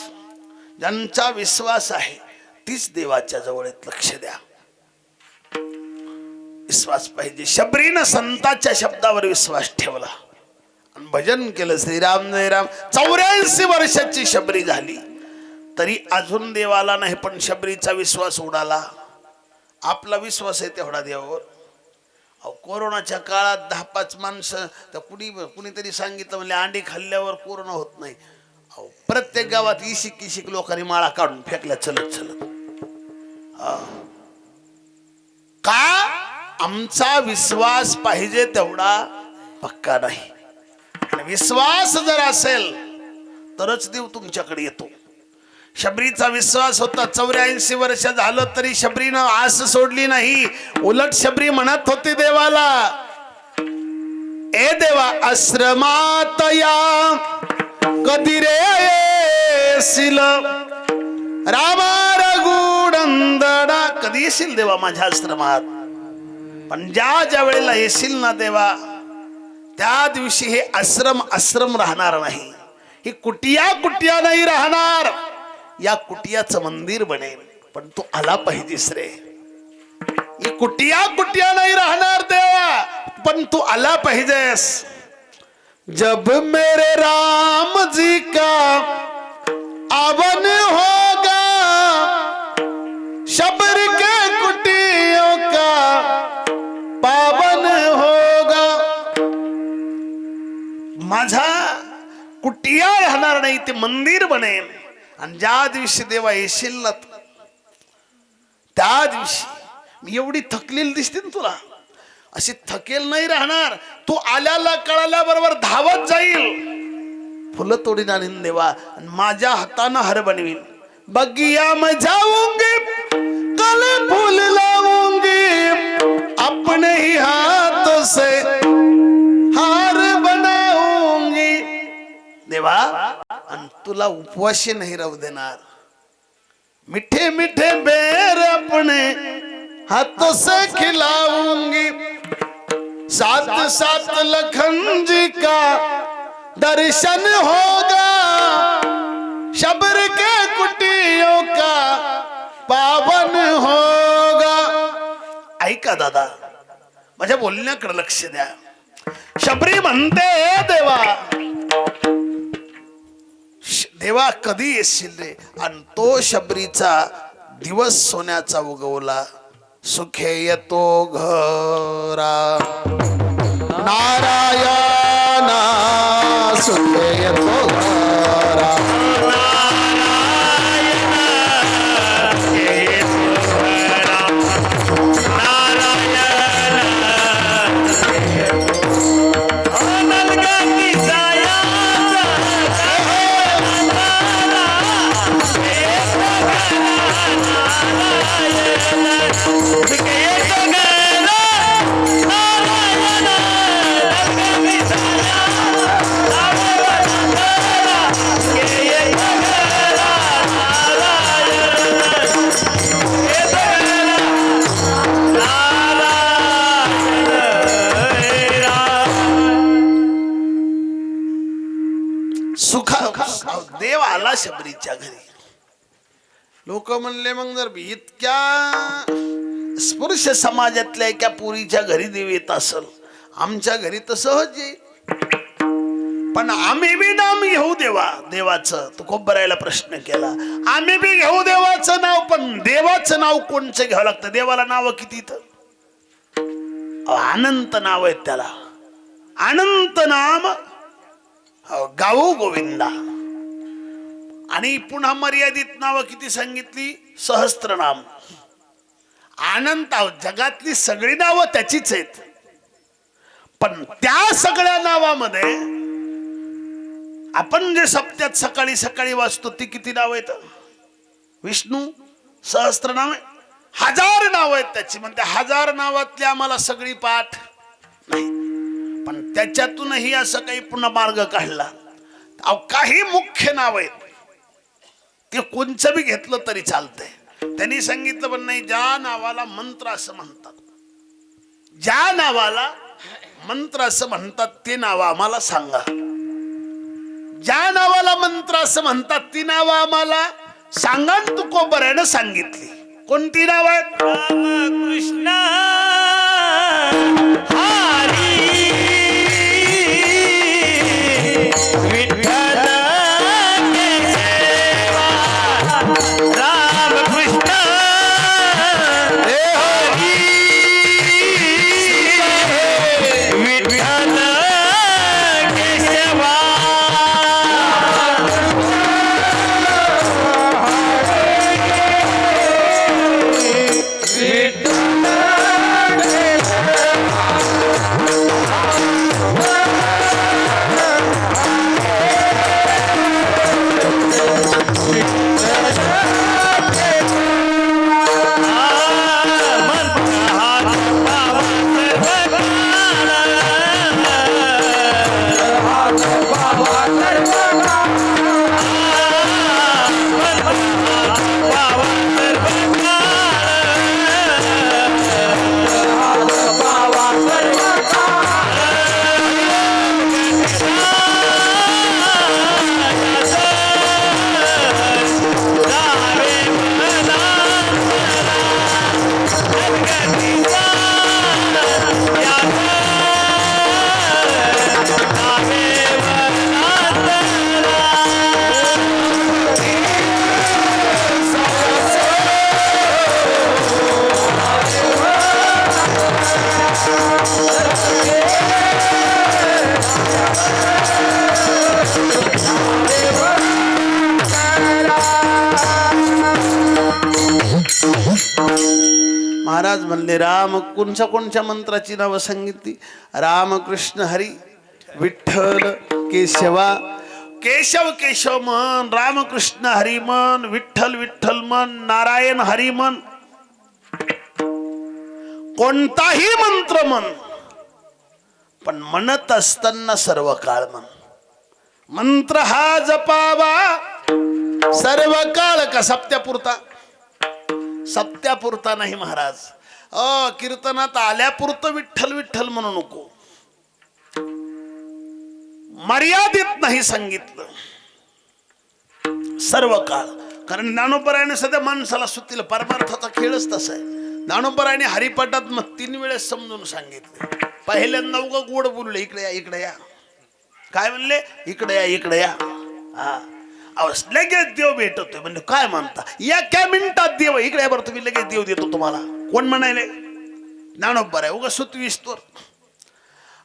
S4: ज्यांचा विश्वास आहे तीच देवाच्या जवळ आहेत. लक्ष द्या, विश्वास पाहिजे. शबरीनं संताच्या शब्दावर विश्वास ठेवला आणि भजन केलं. श्रीराम जय राम. 84 वर्षाची शबरी झाली तरी अजून देवाला नाही, पण शबरीचा विश्वास उडाला. आपला विश्वास आहे तेवढा देवावर. कोरोनाच्या काळात 10-5 माणसं तर कुणीतरी सांगितलं म्हणजे अंडी खाल्ल्यावर कोरोना होत नाही. प्रत्येक गावात इशिक लोकांनी माळा काढून फेकल्या चलत चलत. का? आमचा विश्वास पाहिजे तेवढा पक्का नाही. आणि विश्वास जर असेल तरच देव तुमच्याकडे येतो. शबरीचा विश्वास होता. 84 वर्ष झालं तरी शबरीनं आस सोडली नाही. उलट शबरी म्हणत होती देवाला, ए देवा आश्रमात या कधी रे येशील, रामा रघुनंदना कधी येशील देवा माझ्या आश्रमात. पण ज्या वेळेला येशील ना देवा, त्या दिवशी हे आश्रम राहणार नाही. ही कुटिया नाही राहणार. या कुटियाचं मंदिर बनेल. पण तू आला पाहिजेस रे. ही कुटिया नाही राहणार देवा, पण तू आला पाहिजेस. जब मेरे राम जी का आवन होगा, शबर के कुटियों का पावन होगा. माझा कुटिया राहणार नाही, ते मंदिर बनेल. आणि ज्या दिवशी देवा येशील ना, त्या दिवशी मी एवढी थकलेली दिसते ना तुला, अशी थकेल नाही राहणार. तू आल्याला कळाल्या बरोबर धावत जाईल, फुलं तोडीन आणीन देवा आणि माझ्या हातानं हार बनवीन. बगिया में जाऊंगी कल फूल लाऊंगी, अपने ही हाथों से हार बनाऊंगी देवा. आणि तुला उपवाशी नाही राहू देणार. मिठे मिठे बेर अपने हाथों से खिलाऊंगी. साथ साथ लखन जी का दर्शन होगा, शबर के कुटियों का पावन होगा. ऐका दादा, माझ्या बोलण्याकडे लक्ष द्या. शबरी म्हणते देवा, देवा कधी येशील रे. आणि तो शबरीचा दिवस सोन्याचा उगवला. सुखे येतो घरा नारायणा, सुखे येतो घरा देव आला शबरीच्या घरी. लोक म्हणले, मग जर इतक्या स्पर्श समाजातल्या एका पुरीच्या घरी देव येत असल, आमच्या घरी तर सहज येईल. पण आम्ही बी नाम घेऊ देवाचं. तो कोबरायला प्रश्न केला, आम्ही बी घेऊ देवाचं नाव, पण देवाचं नाव कोणचं घ्यावं लागतं? देवाला नाव किती? तर अनंत नाव आहेत त्याला. अनंत नाम गाऊ गोविंदा. आणि पुन्हा मर्यादित नाव किती सांगितली? सहस्त्रनाम. अनंत जगातली सगळी नावं त्याचीच आहेत. पण त्या सगळ्या नावामध्ये आपण जे सप्त्यात सकाळी सकाळी वाचतो ती किती नाव आहेत? विष्णू सहस्त्रनाम 1000 नाव आहेत त्याची. म्हणते 1000 नावातली आम्हाला सगळी पाठ नाही, पण त्याच्यातूनही असं काही पुन्हा मार्ग काढला. काही मुख्य नाव आहेत ते कोणचं बी घेतलं तरी चालतंय. त्यांनी सांगितलं पण नाही, ज्या नावाला मंत्र असं म्हणतात, ज्या नावाला मंत्र असं म्हणतात ते नाव आम्हाला सांगा. ज्या नावाला मंत्र असं म्हणतात ती नाव आम्हाला सांगा. तुकोबऱ्यानं सांगितली. कोणती नाव आहेत?
S2: राम कृष्ण हरी विठ्ठल केशवा. राम कृष्ण हरी विठ्ठल केशवा.
S4: महाराज म्हणले राम कोणत्या कोणत्या मंत्राची नावं सांगितली? राम कृष्ण हरी विठ्ठल केशवा. केशव केशव मन, रामकृष्ण हरी मन, विठ्ठल विठ्ठल मन, नारायण हरी मन. कोणताही मंत्र मन, पण म्हणत असताना सर्व काळ मन. मंत्र हा जपावा सर्व काळ. का सप्त्यापुरता? सप्त्यापुरता नाही महाराज. कीर्तनात आल्यापुरतं विठ्ठल विठ्ठल म्हणू नको. मर्यादित नाही सांगितलं, सर्व काळ. कारण ज्ञानोबरायाने सध्या माणसाला सुतील परमार्थाचा खेळच तसा आहे. ज्ञानोबरायाने हरिपाठात मग 3 वेळेस समजून सांगितले. पहिल्यांदा उगा गोड बोलले, इकडे या इकडे या. काय म्हणले? इकडे या इकडे या. हा लगेच देव भेटतोय. म्हणजे काय म्हणता? एका मिनिटात देव इकडे बरं, तुम्ही लगेच देव देतो तुम्हाला. कोण म्हणायले? ज्ञानोबर आहे. उगा सुतविस्तोर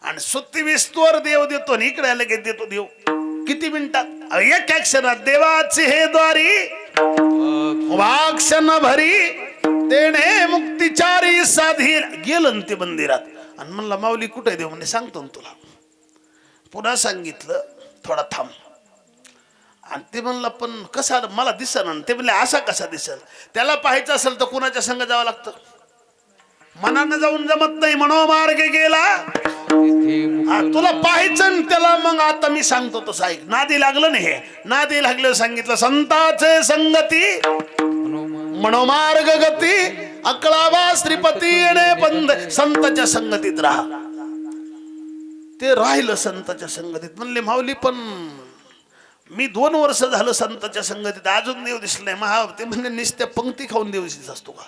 S4: आणि सुतविस्तोर देव देतो आणि इकडे लगेच देतो देव. किती मिनिटात? एक क्षणात. देवाचे हे द्वारी वाक्षण भरी तेने मुक्तिचारी साधी. गेलं ते मंदिरात आणि म्हणला माऊली कुठे देव? म्हणजे सांगतो ना तुला. पुन्हा सांगितलं थोडा थांब. आणि ते म्हणलं पण कसा मला दिसेना. ते म्हणले असा कसा दिसेल? त्याला पाहायचं असेल तर कुणाच्या संग जावं लागतं. मनानं जाऊन जमत नाही. मनोमार्ग गेला. तुला पाहायचं त्याला. मग आता मी सांगतो तसं ऐक. नादी लागलं नाही. हे नादी लागलं. सांगितलं संताचे संगती मनोमार्ग गती अकळावा श्रीपती येणे बंद. संताच्या संगतीत राहा. ते राहिलं संताच्या संगतीत. म्हणले माऊली पण मी 2 वर्ष झालं संताच्या संगतीत, अजून देव दिसला नाही. महा ते म्हणजे निस्त्या पंक्ती खाऊन देव दिसत असतो का?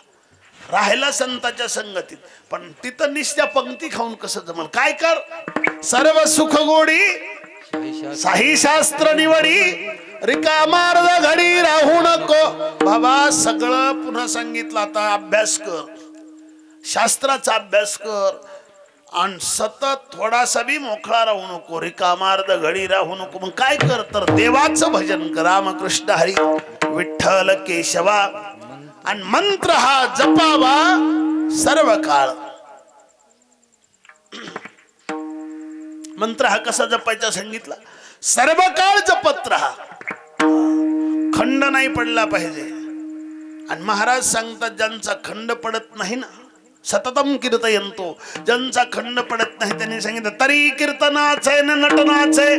S4: राहिला संताच्या संगतीत, पण तिथं निस्त्या पंक्ती खाऊन कसं जमल? काय कर? सर्व सुख गोडी साही शास्त्र निवडी रिकामार्ध घडी राहू नको. बाबा सगळं पुन्हा सांगितलं. आता अभ्यास कर, शास्त्राचा अभ्यास कर आणि सतत थोडासा बी मोकळा राहू नको. रिकामार्ध घडी राहू नको. मग काय कर? तर देवाचं भजन कर. रामकृष्ण हरी विठ्ठल केशवा. आणि मंत्र हा जपावा सर्व काळ. मंत्र हा कसा जपायचा सांगितला? सर्व काळ जपत राहा. खंड नाही पडला पाहिजे. आणि महाराज सांगतात ज्यांचा खंड पडत नाही ना, सततम कीर्तयंतो, ज्यांचा खंड पडत नाही त्यांनी सांगितलं तरी कीर्तनाचे न नटनाचे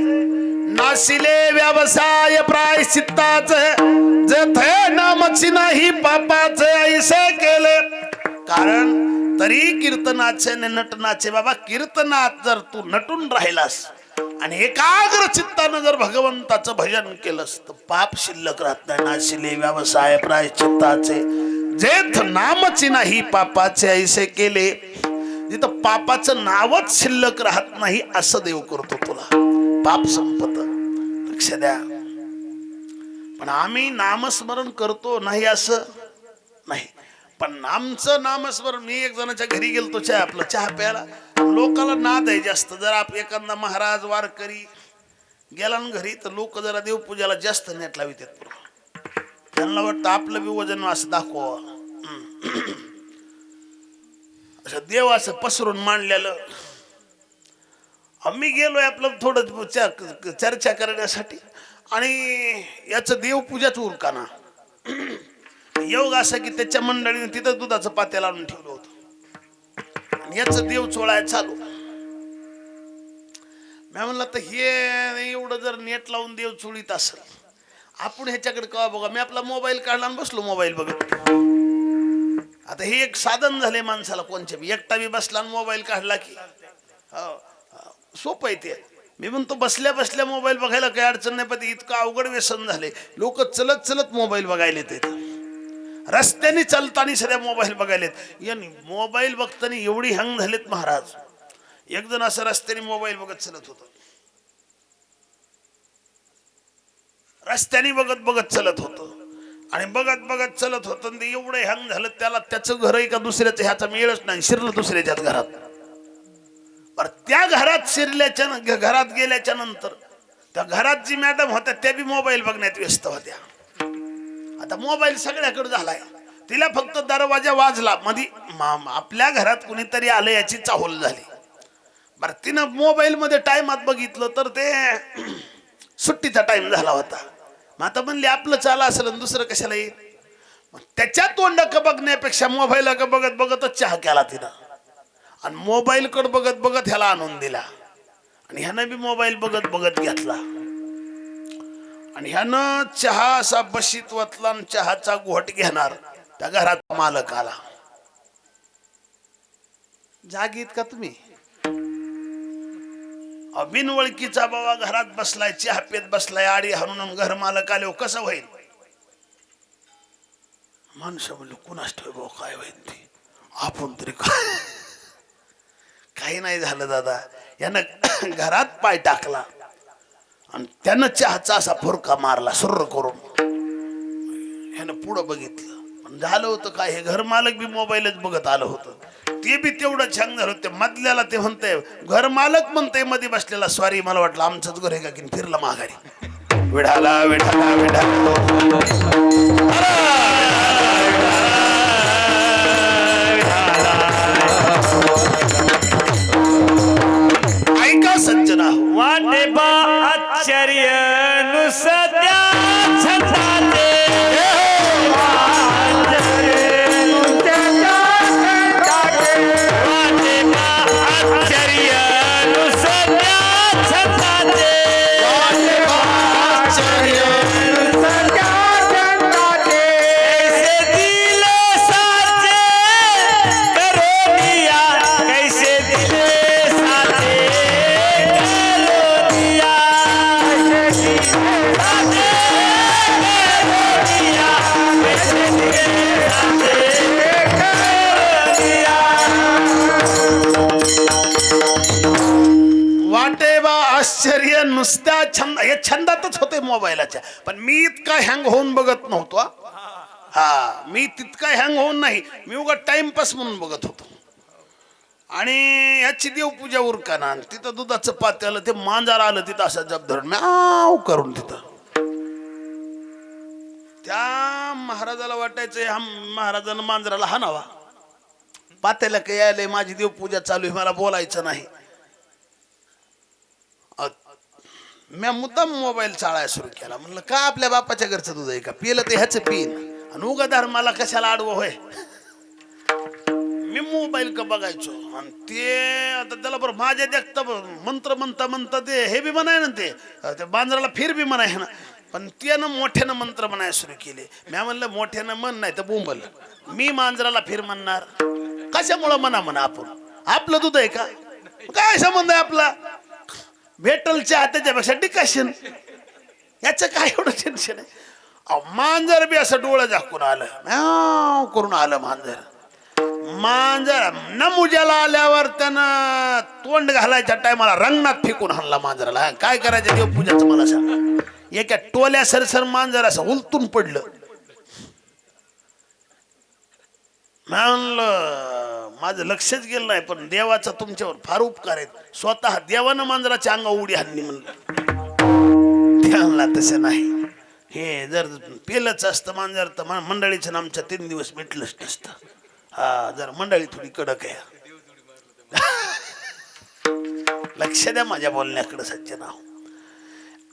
S4: नासिले व्यवसाय प्रायश्चित्ताचे जथे नामची नाही पापाचे ऐसे केले. कारण तरी कीर्तनाचे न नटनाचे. बाबा कीर्तनात जर तू नटून राहिलास आणि एकाग्र चित्तानं जर भगवंताचं भजन केलंस तर पाप शिल्लक राहत नाही. नाशिले व्यवसाय प्रायश्चित्ताचे जेथ नामची नाही पापाचे ऐसे केले. जिथं पापाचं नावच शिल्लक राहत नाही असं देव करतो तुला. पाप संपत. लक्ष द्या. पण आम्ही नामस्मरण करतो नाही असं नाही. पण आमचं नामस्मरण. मी एक जणाच्या घरी गेलतो चहा प्यायला. लोकाला नाद आहे जास्त. जर आप एखादा महाराज वारकरी गेला ना घरी तर लोक जरा देवपूजाला जास्त नेट लावितात. त्यांना वाटतं आपलं बी वजन असं दाखवावं. असं देव असं पसरून मांडलेलं. आम्ही गेलोय आपलं थोडं चर्चा करण्यासाठी आणि याचं देवपूजाच उरकाना. योग असा की त्याच्या मंडळीने तिथं दुधाचं पातेलं आणून ठेवलं होतं. याचं देव चोळाय चालू. मी म्हणलं तर हे एवढं जर नेट लावून देव चोळीत असेल आपण ह्याच्याकडे का बघा. मी आपला मोबाईल काढला आणि बसलो मोबाईल बघत. आता हे एक साधन झाले माणसाला. कोणच्या बी एकटा बी बसला आणि मोबाईल काढला की सोपं आहे ते. मी म्हणतो बसल्या बसल्या मोबाईल बघायला काही अडचण नाही. पण इतकं अवघड व्यसन झाले. लोक चलत चलत मोबाईल बघायला येत. रस्त्याने चालताना सध्या मोबाईल बघायलेत. यांनी मोबाईल बघताना एवढी हँग झालेत महाराज. एक जण असं रस्त्याने मोबाईल बघत चलत होत. रस्त्याने बघत बघत चलत होत आणि बघत बघत चलत होत. एवढं हँग झालं त्याला. त्याचं घर आहे का दुसऱ्याचं ह्याचा मेळच नाही. शिरलं दुसऱ्याच्याच घरात. पर त्या घरात शिरल्याच्या घरात गेल्याच्या नंतर त्या घरात जी मॅडम होत्या त्या बी मोबाईल बघण्यात व्यस्त होत्या. आता मोबाईल सगळ्याकडे झालाय. तिला फक्त दरवाजा वाजला मध्ये आपल्या घरात कुणीतरी आलं याची चाहूल झाली. बरं तिनं मोबाईल मध्ये टाइमात बघितलं तर ते सुट्टीचा टाइम झाला होता. मग आता म्हणले आपलं चाला असेल दुसरं कशाला येईल. त्याच्या तोंडाकडे बघण्यापेक्षा मोबाईल बघत बघतच चहा केला तिनं आणि मोबाईल कडे बघत बघत ह्याला आणून दिला आणि ह्यानं बी मोबाईल बघत बघत घेतला आणि ह्यानं चहा असा बशीत वतला आणि चहाचा घोट घेणार. त्या घरात मालक आला. जागीत का तुम्ही? बिनवळकीचा बाबा घरात बसलाय चहा पेत बसलाय. आडी हाणून घर मालक आले. कसं होईल? माणसं म्हणलं कुणास ठेव काय होईल ते आपण तरी काही नाही झालं दादा. यानं घरात पाय टाकला आणि त्यानं चहाचा असा फुरका मारला सुर्र करून. ह्यानं पुढं बघितलं. पण झालं होतं काय. हे घर मालक बी मोबाईलच बघत आलं होतं. ते बी तेवढं छान झालं. ते मधल्याला ते म्हणतंय घर मालक म्हणतंय मध्ये बसलेला सॉरी मला वाटलं आमचंच घर आहे का की फिरला माघारी. विढाला विढाला विढाला ऐका सज्जना.
S2: वाटे बा आश्चर्य नुसत्या छंदाचे.
S4: आश्चर्य नुसत्या छंद. हे छंदातच होते मोबाईलच्या. पण मी इतका हँग होऊन बघत नव्हतो. हा मी तितका हँग होऊन नाही. मी उगा टाइमपास म्हणून बघत होतो. आणि याची देवपूजा उरकाना. तिथं दुधाचं पात्याला ते मांजर आलं तिथं असं जब धरून म्याव करून तिथं. त्या महाराजाला वाटायचं हा महाराजानं मांजराला हाणावा. पात्याला काही आलंय माझी देवपूजा चालू आहे मला बोलायचं नाही. मी मुद्दाम मोबाईल चाळायला सुरू केला. म्हणलं का आपल्या बापाच्या घरचं दूध आहे का? पिलं तर ह्याचं पिन आणि उगा धर्माला कशाला आडवं होय. मी मोबाईल का बघायचो आणि ते आता त्याला बरं माझ्या देखता मंत्र म्हणता म्हणता ते हे बी म्हणाय ना ते बांद्राला फिर बी म्हणाय ना. पण त्यानं मोठ्यानं मंत्र म्हणायला सुरू केले. मी म्हणलं मोठ्यानं म्हण नाही तर बोंबल. मी मांजराला फिर म्हणणार कशामुळं म्हणा आपण आपलं दूध आहे का काय संबंध आहे आपला भेटलच्या त्याच्यापेक्षा डिकाशन याचं काय एवढं टेन्शन आहे मांजर बी असं डोळं झाकून आलं म्याव करून आलं मांजर नमुजाला आल्यावर त्यानं तोंड घालायच्या टायमाला रंगणात फेकून हाणला मांजराला काय करायचं देवपूजाचं मला सांग एका टोल्या सरसर मांजर असं उलटून पडलं म्हणलं माझं लक्षच गेलं नाही पण देवाचा तुमच्यावर फार उपकार आहेत स्वतः देवानं मांजराच्या अंगा उडी हाणली म्हणलं त्यांना तसं नाही हे जर पेलच असतं मांजर तर मंडळीचं आमच्या 3 दिवस मिटलंच नसतं हा जर मंडळी थोडी कडक आहे लक्ष द्या माझ्या बोलण्याकडे सज्जन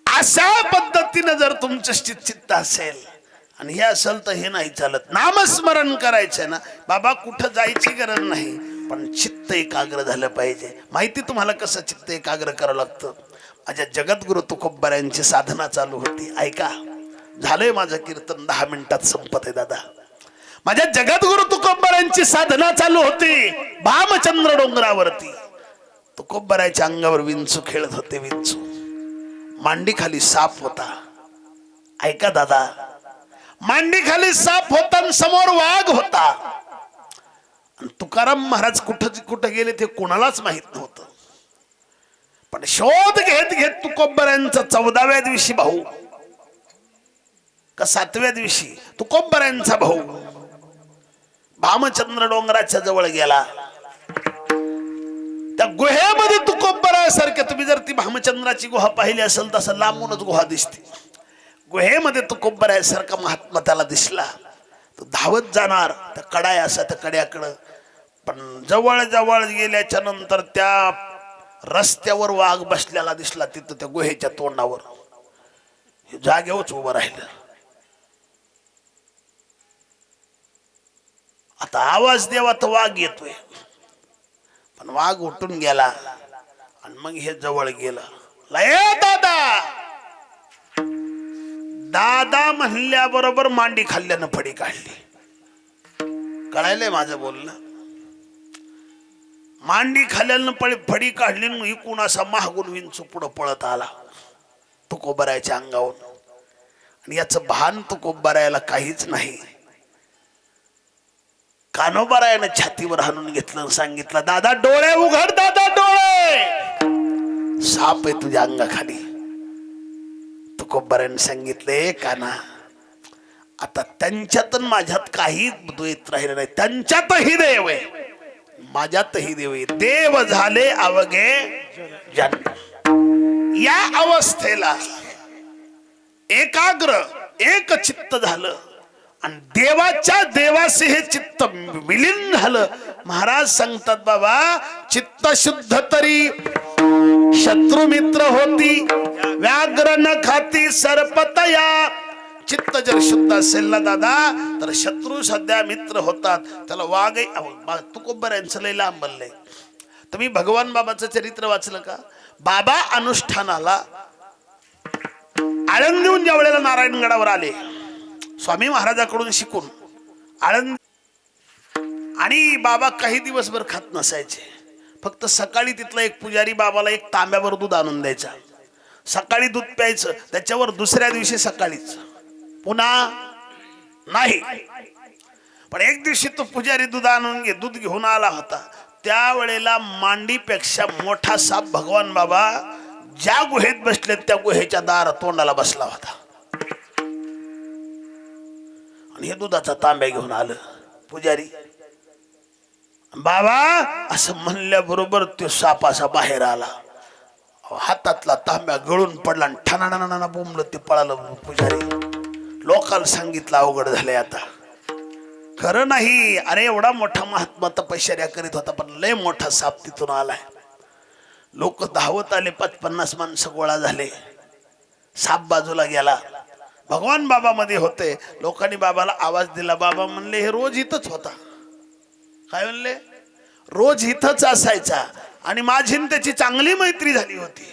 S4: अशा पद्धतीनं जर तुमचं चित्त असेल आणि हे असेल तर हे नाही चालत नामस्मरण करायचंय ना बाबा कुठं जायची गरज नाही पण चित्त एकाग्र झालं पाहिजे माहिती तुम्हाला कसं चित्त एकाग्र करावं लागतं माझ्या जगद्गुरु तुकोबारायांची साधना चालू होती ऐका झालंय माझं कीर्तन 10 मिनिटात संपत आहे दादा माझ्या जगद्गुरु तुकोबारायांची साधना चालू होती भामचंद्र डोंगरावरती तुकोबाराच्या अंगावर विंचू खेळत होते विंचू मांडी खाली साप होता ऐका दादा मांडी खाली साप होता आणि समोर वाघ होता आणि तुकाराम महाराज कुठं गेले ते कोणालाच माहित नव्हतं पण शोध घेत घेत तुकोबारायांचा 14व्या दिवशी भाऊ का 7व्या दिवशी तुकोबारायांचा भाऊ भामचंद्र डोंगराच्या जवळ गेला त्या गुहेमध्ये तुकोबारासारख्या तुम्ही जर ती भामचंद्राची गुहा पाहिली असेल तसं लांबूनच गुहा दिसते गुहेमध्ये तुकोबारासारखा महात्मा त्याला दिसला तो धावत जाणार त्या कडाया असा त्या कड्याकडं पण जवळ जवळ गेल्याच्या नंतर त्या रस्त्यावर वाघ बसलेला दिसला तिथं त्या गुहेच्या तोंडावर जागेवरच उभं राहिलं आता आवाज देवा तर वाघ येतोय पण वाघ उठून गेला आणि मग हे जवळ गेलं लय दादा दादा म्हणल्याबरोबर मांडी खाल्ल्यानं फडी काढली कळायलंय माझं बोलणं मांडी खाल्ल्यानं फडी काढली इकून असा मागून विंचू पुढं पळत आला तुकोबाराच्या अंगावरून आणि याचं भान तुकोबारायला काहीच नाही कान्होबारायानं छातीवर हाणून घेतलं आणि सांगितलं दादा डोळे उघड दादा डोळे साप आहे तुझ्या अंगाखाली तुकोबारायानं सांगितले काना आता त्यांच्यात माझ्यात काही द्वैत राहिलं नाही त्यांच्यातही देव आहे माझ्यातही देव आहे देव झाले अवघे जन या अवस्थेला एकाग्र एक चित्त झालं आणि देवाच्या देवासे हे चित्त विलीन झालं महाराज सांगतात बाबा चित्त शुद्ध तरी शत्रु मित्र होती व्याघ्र न खाती सर्पतया चित्त जर शुद्ध असेल ना दादा तर शत्रू सध्या मित्र होतात त्याला वाघ तुकोबारायांचं लय लांब बोललंय तुम्ही भगवान बाबाचं चरित्र वाचलं का बाबा अनुष्ठानाला आळंदीहून ज्या वेळेला नारायणगडावर आले स्वामी महाराजाकडून शिकून आळंद आणि बाबा काही दिवसभर खात नसायचे फक्त सकाळी तिथला एक पुजारी बाबाला एक तांब्यावर दूध आणून द्यायचा सकाळी दूध प्यायचं त्याच्यावर दुसऱ्या दिवशी सकाळीच पुन्हा नाही पण एक दिवशी तो पुजारी दूध घेऊन आला होता त्यावेळेला मांडीपेक्षा मोठा साप भगवान बाबा ज्या गुहेत बसलेत त्या गुहेच्या दार तोंडाला बसला होता आणि हे दुधाचा तांब्या घेऊन आलं पुजारी बाबा असं म्हणल्याबरोबर तो साप असा बाहेर आला हातातला तांब्या गळून पडला आणि ठणाणाना बोंबलं ते पळालं पुजारी लोकांना सांगितलं अवघड झालंय आता खरं नाही अरे एवढा मोठा महात्मा तपश्चर्या करीत होता पण लय मोठा साप तिथून आलाय लोक धावत आले 50 माणसं गोळा झाले साप बाजूला गेला भगवान बाबा मध्ये होते लोकांनी बाबाला आवाज दिला बाबा म्हणले हे रोज इथंच होता काय म्हणले रोज इथंच असायचा आणि माझी त्याची चांगली मैत्री झाली होती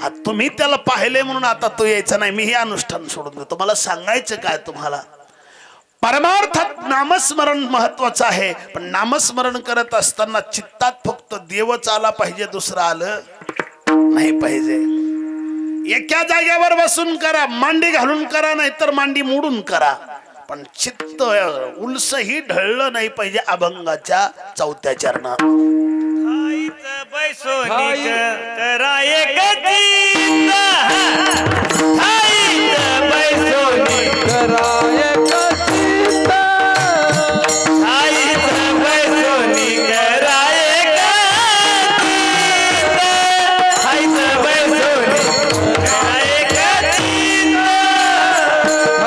S4: हा तुम्ही त्याला पाहिले म्हणून आता तो यायचा नाही मी हे अनुष्ठान सोडून देतो मला सांगायचं काय तुम्हाला परमार्थात नामस्मरण महत्वाचं आहे, पण नामस्मरण करत असताना चित्तात फक्त देवच आला पाहिजे, दुसरं आलं नाही पाहिजे. एका जागेवर बसून करा, मांडी घालून करा, नाहीतर मांडी मोडून करा, पण चित्त उलसही ढळलं नाही पाहिजे अभंगाच्या 4थ्या चरणात.
S2: आईचं बैसोनी करा एक चित्त, आईचं बैसोनी
S3: कराय कचित
S2: आईचं बैसोनी करा एक चित्त,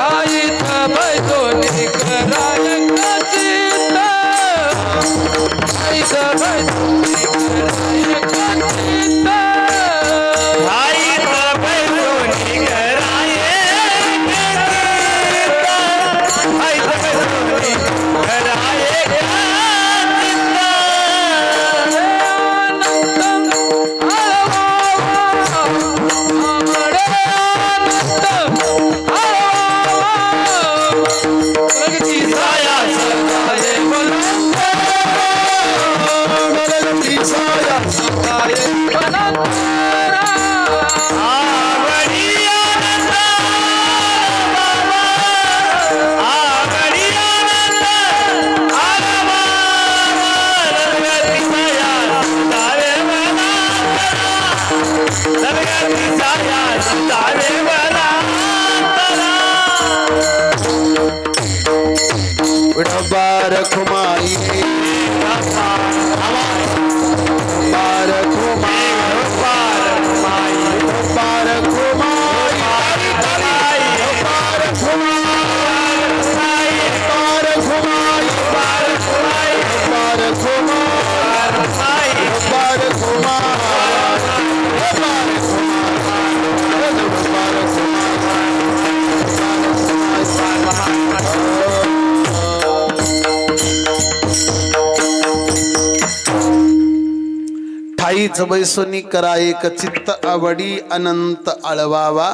S2: आईचं बैसोनी करा एक चित्त.
S3: आईत बैसोनी कराय कचित आईत बैसोनी कराय कचित
S2: आईचं बैसोनी करा एक चित्त, आईचं बैसोनी करा एक चित्त.
S1: बारख माई बारख माई बारख ठाईच बैसोनी करा एक चित्त आवडी अनंत आळवावा.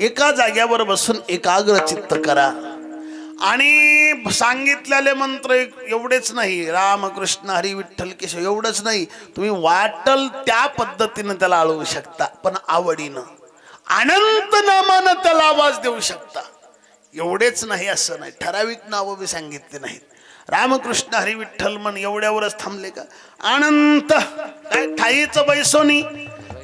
S4: एका जाग्यावर बसून एकाग्र चित्त करा. आणि सांगितलेले मंत्र एवढेच नाही, रामकृष्ण हरी विठ्ठल केशव एवढंच नाही, तुम्ही वाटल त्या पद्धतीनं त्याला आळवू शकता, पण आवडीनं अनंत नामानं त्याला आवाज देऊ शकता. एवढेच नाही असं नाही, ठराविक नावं मी सांगितले नाहीत. रामकृष्ण हरी विठ्ठल मन एवढ्यावरच थांबले का? अनंत काय ठाईच बैसोनी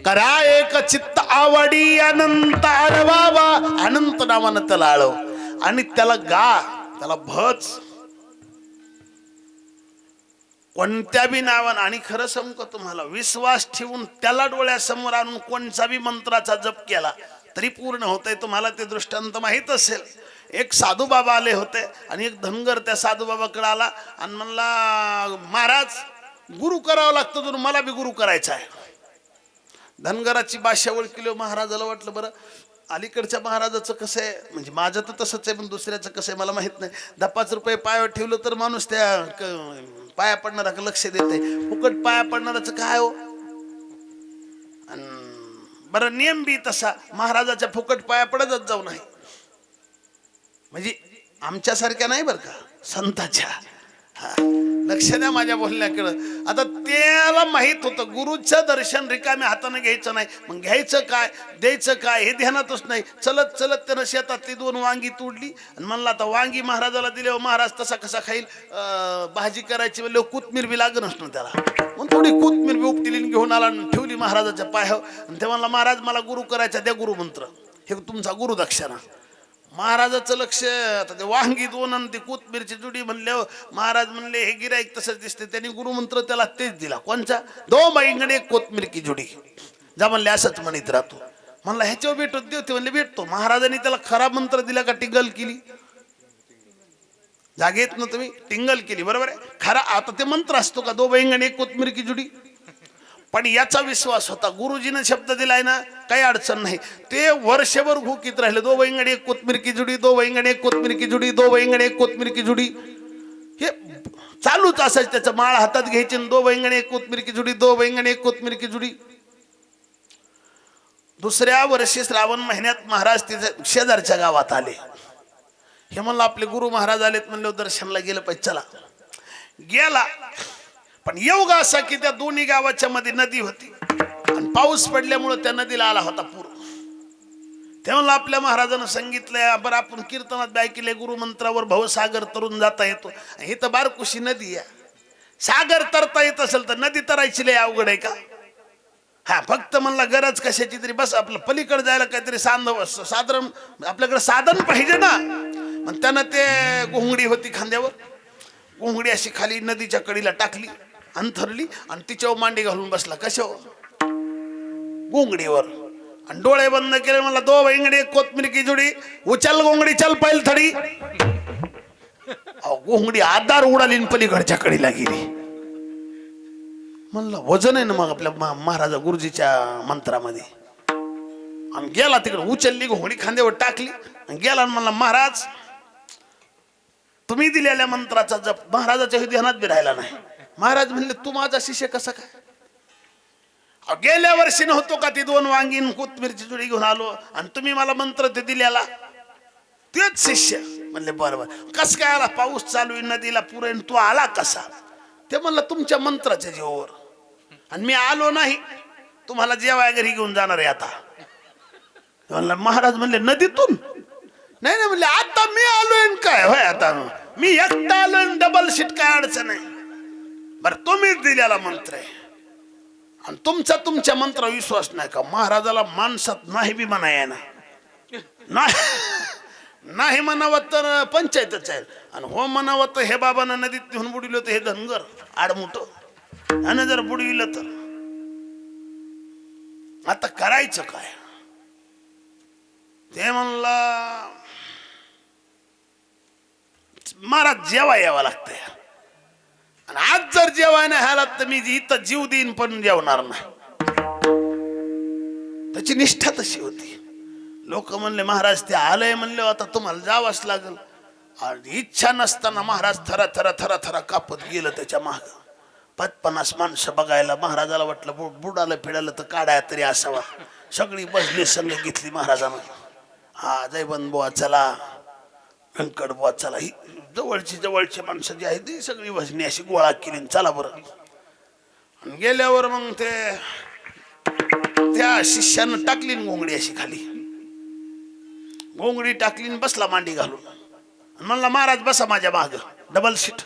S4: करा एक चित्त आवडी अनंत आळवावा. अनंत नावानं त्याला आळव आणि त्याला गा, त्याला भज कोणत्या बी नावानं. आणि खरं सांगू का तुम्हाला, विश्वास ठेवून त्याला डोळ्यासमोर आणून कोणचा बी मंत्राचा जप केला तरी पूर्ण होतंय. तुम्हाला ते दृष्टांत माहित असेल. एक साधू बाबा आले होते आणि एक धनगर त्या साधू बाबाकडे आला आणि म्हणला, महाराज गुरु करावं लागतं, तर मला बी गुरु करायचा आहे. धनगराची भाषा ओळखली. महाराजाला वाटलं बरं अलीकडच्या महाराजाचं कसं आहे, म्हणजे माझं तर तसंच आहे पण दुसऱ्याचं कसं आहे मला माहित नाही. 10-5 रुपये पायावर ठेवलं तर माणूस त्या पाया पडणारा लक्ष देते, फुकट पाया पडणाराचं काय हो. बरं नियम बी तसा, महाराजाच्या फुकट पाया पडतच जाऊ नाही, म्हणजे आमच्यासारख्या नाही बरं का, संताच्या. लक्ष द्या माझ्या बोलण्याकडं. आता त्याला माहित होतं गुरुचं दर्शन रिकाम्या हाताने घ्यायचं नाही. मग घ्यायचं काय, द्यायचं काय हे ध्यानातच नाही. चलत चलत त्यानं शेतातली 2 वांगी तोडली आणि म्हणला आता वांगी महाराजाला दिल्यावर महाराज तसा कसा खाईल, भाजी करायची म्हणजे कोथमीर बी लागणच ना त्याला. मग थोडी कोथमीर बी उपटिली घेऊन आला आणि ठेवली महाराजाच्या पायावर आणि ते म्हणला, महाराज मला गुरु करायचा, द्या गुरुमंत्र, हे तुमचा गुरु दक्षिणा. महाराजाचं लक्ष आता ते वांगी 2 आणि ती कोथमीरची जुडी म्हणल्यावर महाराज म्हणले हे गिराईक तसंच दिसते. त्यांनी गुरुमंत्र त्याला तेच दिला. कोणचा? 2 बाईंकडे 1 कोथमीर की जुडी. जा म्हणले असंच म्हणत राहतो. म्हणला ह्याच्यावर भेटत देवते म्हणले भेटतो. महाराजांनी त्याला खरा मंत्र दिला का टिंगल केली? जागेत ना तुम्ही टिंगल केली, बरोबर आहे. खरा आता ते मंत्र असतो का 2 बाईंकडे 1 कोथमीर की जुडी? पण याचा विश्वास होता, गुरुजीने शब्द दिलाय ना, काही अडचण नाही. ते वर्षभर घुकीत राहिले. 2 बाईंकडे 1 कोथमीर की जुडी, 2 बाईंकडे 1 कोथमीर की जुडी, 2 बाईंकडे 1 कोथमीर की जुडी, हे चालूच असायचं. त्याचं माळ हातात घ्यायची, 2 बाईंकडे 1 कोथमीर की जुडी, 2 बाईंकडे 1 कोथमीर की जुडी. दुसऱ्या वर्षी श्रावण महिन्यात महाराज तिथे शेजारच्या गावात आले. हे म्हणलं आपले गुरु महाराज आलेत म्हणलं दर्शनला गेलं पाहिजे, चला. गेला, पण योग असा की त्या दोन्ही गावाच्या मध्ये नदी होती आणि पाऊस पडल्यामुळे त्या नदीला आला होता पूर. तेव्हा आपल्या महाराजांना सांगितलंय, बरं आपण कीर्तनात ऐकले गुरुमंत्रावर भवसागर तरून जाता येतो. हे तर बारकुशी नदी आहे, सागर तरता येत असेल तर नदी तरायची लय अवघड आहे का? हा, फक्त म्हणला गरज कशाची तरी, बस आपलं पलीकडे जायला काहीतरी साधारण आपल्याकडे साधन पाहिजे ना. मग त्यानं ते घोंगडी होती खांद्यावर, घोंगडी अशी खाली नदीच्या कडीला टाकली, अंथरली आणि तिच्यावर मांडी घालून बसला. कशावर? घोंगडीवर. आणि डोळे बंद केले. मला दो इंगडी कोथमीर की जुडी, उचल घोंगडी चल पैल थडी. घोंगडी आधार उडाली आणि पलीकडच्या कडीला गेली. म्हणलं वजन आहे ना मग आपल्या महाराजा गुरुजीच्या मंत्रामध्ये. आणि गेला तिकडे, उचलली घोंगडी खांद्यावर टाकली आणि गेला आणि म्हणला महाराज तुम्ही दिलेल्या मंत्राचा जप. महाराजाच्या ध्यानात बी राहिला नाही. महाराज म्हणले तू माझा शिष्य कसा काय? गेल्या वर्षी नव्हतो का ती 2 वांगीन कोथमीरची जुडी घेऊन आलो आणि तुम्ही मला मंत्र ते दिलेला, तेच शिष्य. म्हणले बरोबर. कस काय आला? पाऊस चालू आहे, नदीला पूर आहे, तू आला कसा? ते म्हणलं तुमच्या मंत्राच्या जीवावर, आणि मी आलो नाही, तुम्हाला जेवाय घरी घेऊन जाणार आहे आता. म्हणलं महाराज म्हणले नदीतून? नाही नाही म्हणले आता मी आलोय काय होय, आता मी एकटा आलोय, डबल सीट काय अडचण आहे. बरं तुम्हीच दिलेला मंत्र आहे आणि तुमच्या मंत्रावर विश्वास नाही का? महाराजाला माणसात नाही बी म्हणाय ना, नाही म्हणावं तर पंचायतच आहे, आणि हो म्हणावं तर हे बाबांना नदीत घेऊन बुडविलं तर हे धनगर आडमुठ, आणि जर बुडविलं तर आता करायचं काय? ते म्हणला महाराज जेवा यावं लागतंय, आणि आज जर जेवाय नाही ह्याला तर मी इथं जीव देईन पण जेवणार नाही. त्याची निष्ठा तशी होती. लोक म्हणले महाराज ते आलंय म्हणले आता तुम्हाला जावंच लागल. आणि इच्छा नसताना महाराज थरा थरा थरा थरा कापत गेलं त्याच्या माग. 50 माणसं बघायला. महाराजाला वाटलं बुडालं फिडालं तर काढाय तरी असावा. सगळी बसली संघ घेतली महाराजानं. हा जयबंद बुवा चला, व्यंकट बुवा चला, ही जवळची माणसं जी आहेत ती सगळी भजनी अशी गोळा केली. चला बरं. आणि गेल्यावर मग त्या शिष्यानं टाकली घोंगडी अशी खाली. घोंगडी टाकली बसला मांडी घालून. म्हणला महाराज बसा माझ्या माग, डबल सीट.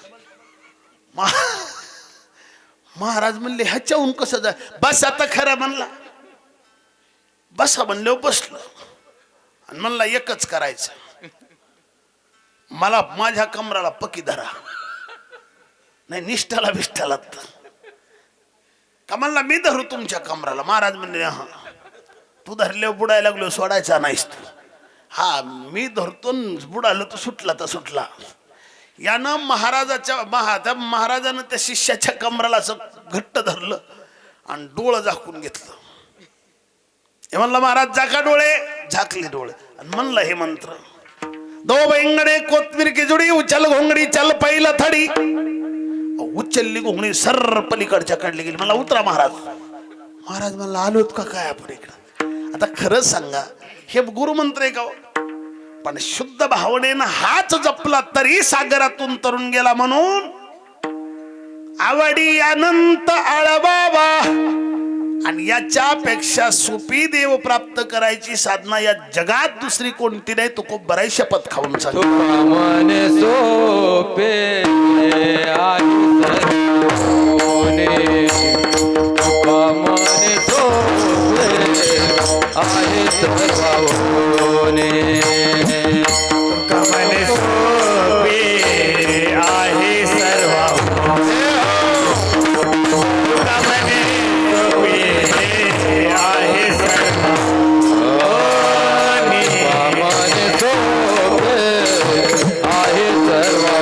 S4: महाराज म्हणले ह्याच्याहून कसं जाय? बस आता खरं म्हणला. बसा म्हणले बसलं. आणि म्हणला एकच करायचं, मला माझ्या कमराला पकी धरा, नाही निष्ठाला बिष्ठाला का म्हणला मी धरू तुमच्या कमराला. महाराज म्हणले हा तू धरले बुडायला लागलो सोडायचा नाहीस तू. हा मी धरतो बुडालो तर सुटला. यानं महाराजानं त्या शिष्याच्या कमराला असं घट्ट धरलं आणि डोळं झाकून घेतलं. हे म्हणलं महाराज झाका डोळे. झाकले डोळे आणि म्हणलं हे मंत्र. दो बेंगडे कोथमीर की जुडी, उचल घोंगडी चल पहिला थडी. उचलली घोंगडी सर पलीकडच्या काढली गेली. मला उतरा महाराज. महाराज म्हणला आलोत का काय आपण इकडं? आता खरं सांगा हे गुरुमंत्र आहे का? पण शुद्ध भावनेनं हाच जपला तरी सागरातून तरुण गेला. म्हणून आवडी अनंत आळबाबा. आणि याच्यापेक्षा सोपी देव प्राप्त करायची साधना या जगात दुसरी कोणती नाही. तो खूप बराई शपथ खाऊन सांग.
S3: मने सोपे आई सर्वोने, मने सोपे आई सर्वोने,
S2: कमने सोपे आहे सर्वोने, कमने सोपे आहे सर्वोने,
S3: मने सोपे आई सर्वोने, मने सोपे आई सर्वोने.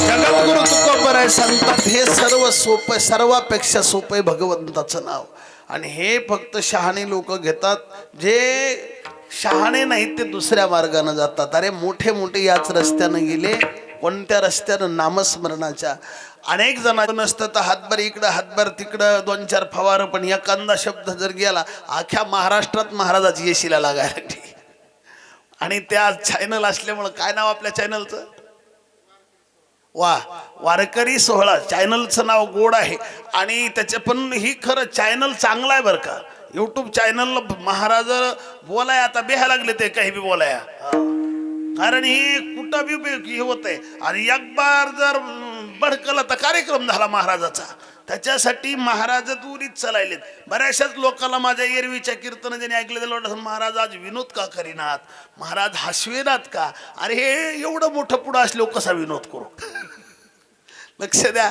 S4: जगद्गुरु तुकोबराय सांगतात हे सर्व सोपं, सर्वापेक्षा सोपं आहे भगवंताचं नाव. आणि हे फक्त शहाणे लोक घेतात, जे शहाणे नाहीत ते दुसऱ्या मार्गाने जातात. अरे मोठे मोठे याच रस्त्यानं गेले, कोणत्या रस्त्यानं? नामस्मरणाच्या. अनेक जण नसतं तर हातभर इकडं हातभर तिकडं 2-4 फवार, पण एखादा शब्द जर गेला अख्ख्या महाराष्ट्रात महाराजाची येशीला लागायला लागली. आणि त्या चॅनल असल्यामुळं, काय नाव आपल्या चॅनलचं? वारकरी सोहळा. चॅनलचं नाव गोड आहे आणि त्याचे पण ही खरं चॅनल चांगला आहे बरं का. यूट्यूब चॅनल महाराज बोलाय आता बेहा लागले ते काही बी बोलाया, कारण हे कुठं बी हे होत आहे. आणि एक बार जर भडकलं तर कार्यक्रम झाला महाराजाचा. त्याच्यासाठी महाराज दुरीत चालायलेत. बऱ्याचशाच लोकांना माझ्या एरवीच्या कीर्तन ज्यांनी ऐकले त्याला महाराज आज विनोद का करीनात, महाराज हसवेनात का? अरे हे एवढं मोठं पुढं असलो कसा विनोद करू? लक्ष द्या.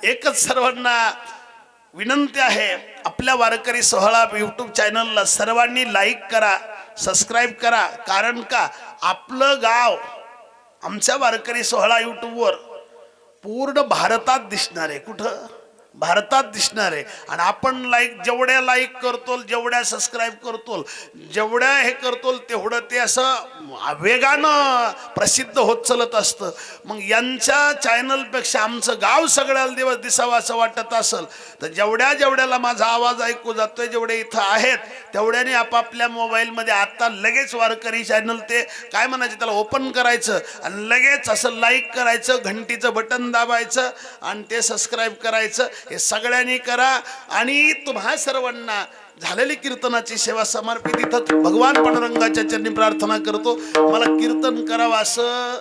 S4: एकच सर्वांना विनंती आहे, आपल्या वारकरी सोहळा यूट्यूब चॅनलला सर्वांनी लाईक करा, सबस्क्राईब करा. कारण का आपलं गाव, आमच्या वारकरी सोहळा यूट्यूबवर पूर्ण भारतात दिसणार आहे. कुठं? भारतात दिसणार आहे. आणि आपण जेवढ्या लाईक करतो, जेवढ्या सबस्क्राईब करतो, जेवढ्या हे करतो, तेवढं ते असं वेगानं प्रसिद्ध होत चालत असतं. मग यांच्या चॅनलपेक्षा आमचं गाव सगळ्याला दिवस दिसावं असं वाटत असेल तर जेवढ्याला माझा आवाज ऐकू जातोय, जेवढे इथं आहेत तेवढ्याने आपापल्या मोबाईलमध्ये आता लगेच वारकरी चॅनल ते काय म्हणायचे त्याला ओपन करायचं आणि लगेच असं लाईक करायचं, घंटीचं बटन दाबायचं आणि ते सबस्क्राईब करायचं. हे सगळ्यांनी करा. आणि तुम्हा सर्वांना झालेली कीर्तनाची सेवा समर्पित इथं भगवान पांडुरंगाच्या चरणी प्रार्थना करतो. मला कीर्तन करावं असं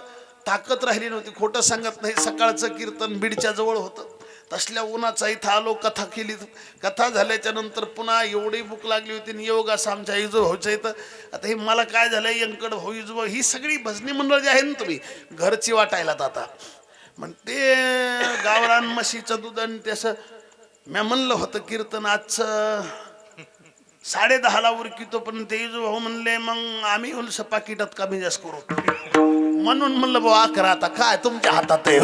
S4: ताकद राहिली नव्हती, खोटं सांगत नाही. सकाळचं कीर्तन बीडच्या जवळ होतं, तसल्या उन्हाचा इथं आलो, कथा केली. कथा झाल्याच्या नंतर पुन्हा एवढी भूक लागली होती आणि योग असं आमच्या आईजो व्हायचं इथं. आता हे मला काय झालं, यंकड होईजो ही सगळी भजनी मंडळ जे आहे ना तुम्ही घरची वाटायलात आता. मग ते गावरान म्हशीचं दूध आणि त्याचं मी म्हणलं होतं कीर्तन आजचं 10:30ला उरकितो, पण ते भाऊ म्हणले मग आम्ही उलस पाकिटात कमी जास्त करू. म्हणून म्हणलं भाऊ 11 आता काय तुमच्या हातात आहे.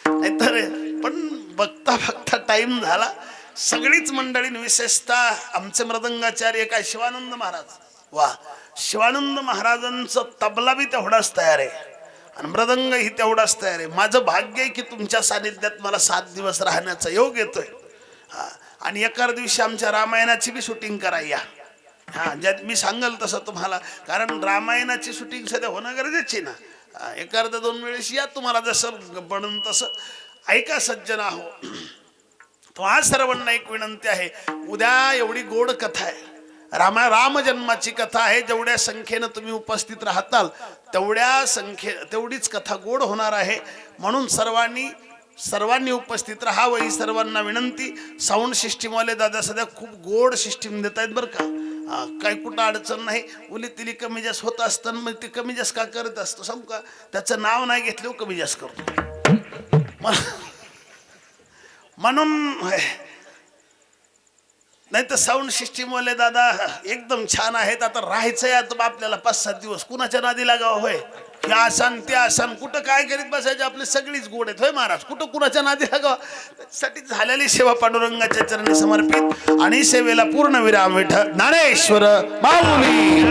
S4: नाहीतर पण बघता टाइम झाला. सगळीच मंडळी, विशेषतः आमचे मृदंगाचार्य काय शिवानंद महाराज, शिवानंद महाराजांचं तबला बी तेवढाच तयार आहे आणि मृदंग ही तेवढाच तयार आहे. माझं भाग्य आहे की तुमच्या सानिध्यात मला 7 दिवस राहण्याचा योग येतोय. आणि एका दिवशी आमच्या रामायणाची बी शूटिंग करायला. ज्यात मी सांगाल तसं तुम्हाला, कारण रामायणाची शूटिंग सध्या होणं गरजेची ना. एका 2 वेळेस या, तुम्हाला जसं बनून तसं. ऐका सज्जन आहो, तुम्हा सर्वांना एक विनंती आहे. उद्या एवढी गोड कथा आहे, राम जन्माची कथा आहे. जेवढ्या संख्येनं तुम्ही उपस्थित राहताल तेवढीच कथा गोड होणार आहे. म्हणून सर्वांनी उपस्थित राहावं ही सर्वांना विनंती. साऊंड सिस्टीमवाले दादा सध्या खूप गोड सिस्टीम देत आहेत बरं का. काही कुठं अडचण नाही. उली तिली कमी जास्त होत असताना मग ते कमी जास्त का करत असतो सांगू का, त्याचं नाव नाही घेतलं कमी जास्त करतो म्हणून. नाही तर साऊंड सिस्टीमवाले दादा एकदम छान आहेत. आता राहायचंय आता आपल्याला 5-7 दिवस, कुणाच्या नादी लागावं होय, हे आसान ते आसान, कुठं काय करीत बसायचे, आपले सगळीच गोड आहेत होय महाराज, कुठं कुणाच्या नादी लागावं. त्यासाठी झालेली सेवा पांडुरंगाच्या चरणी समर्पित. आणि सेवेला पूर्ण विराम विठ्ठल ज्ञानेश्वर माऊली.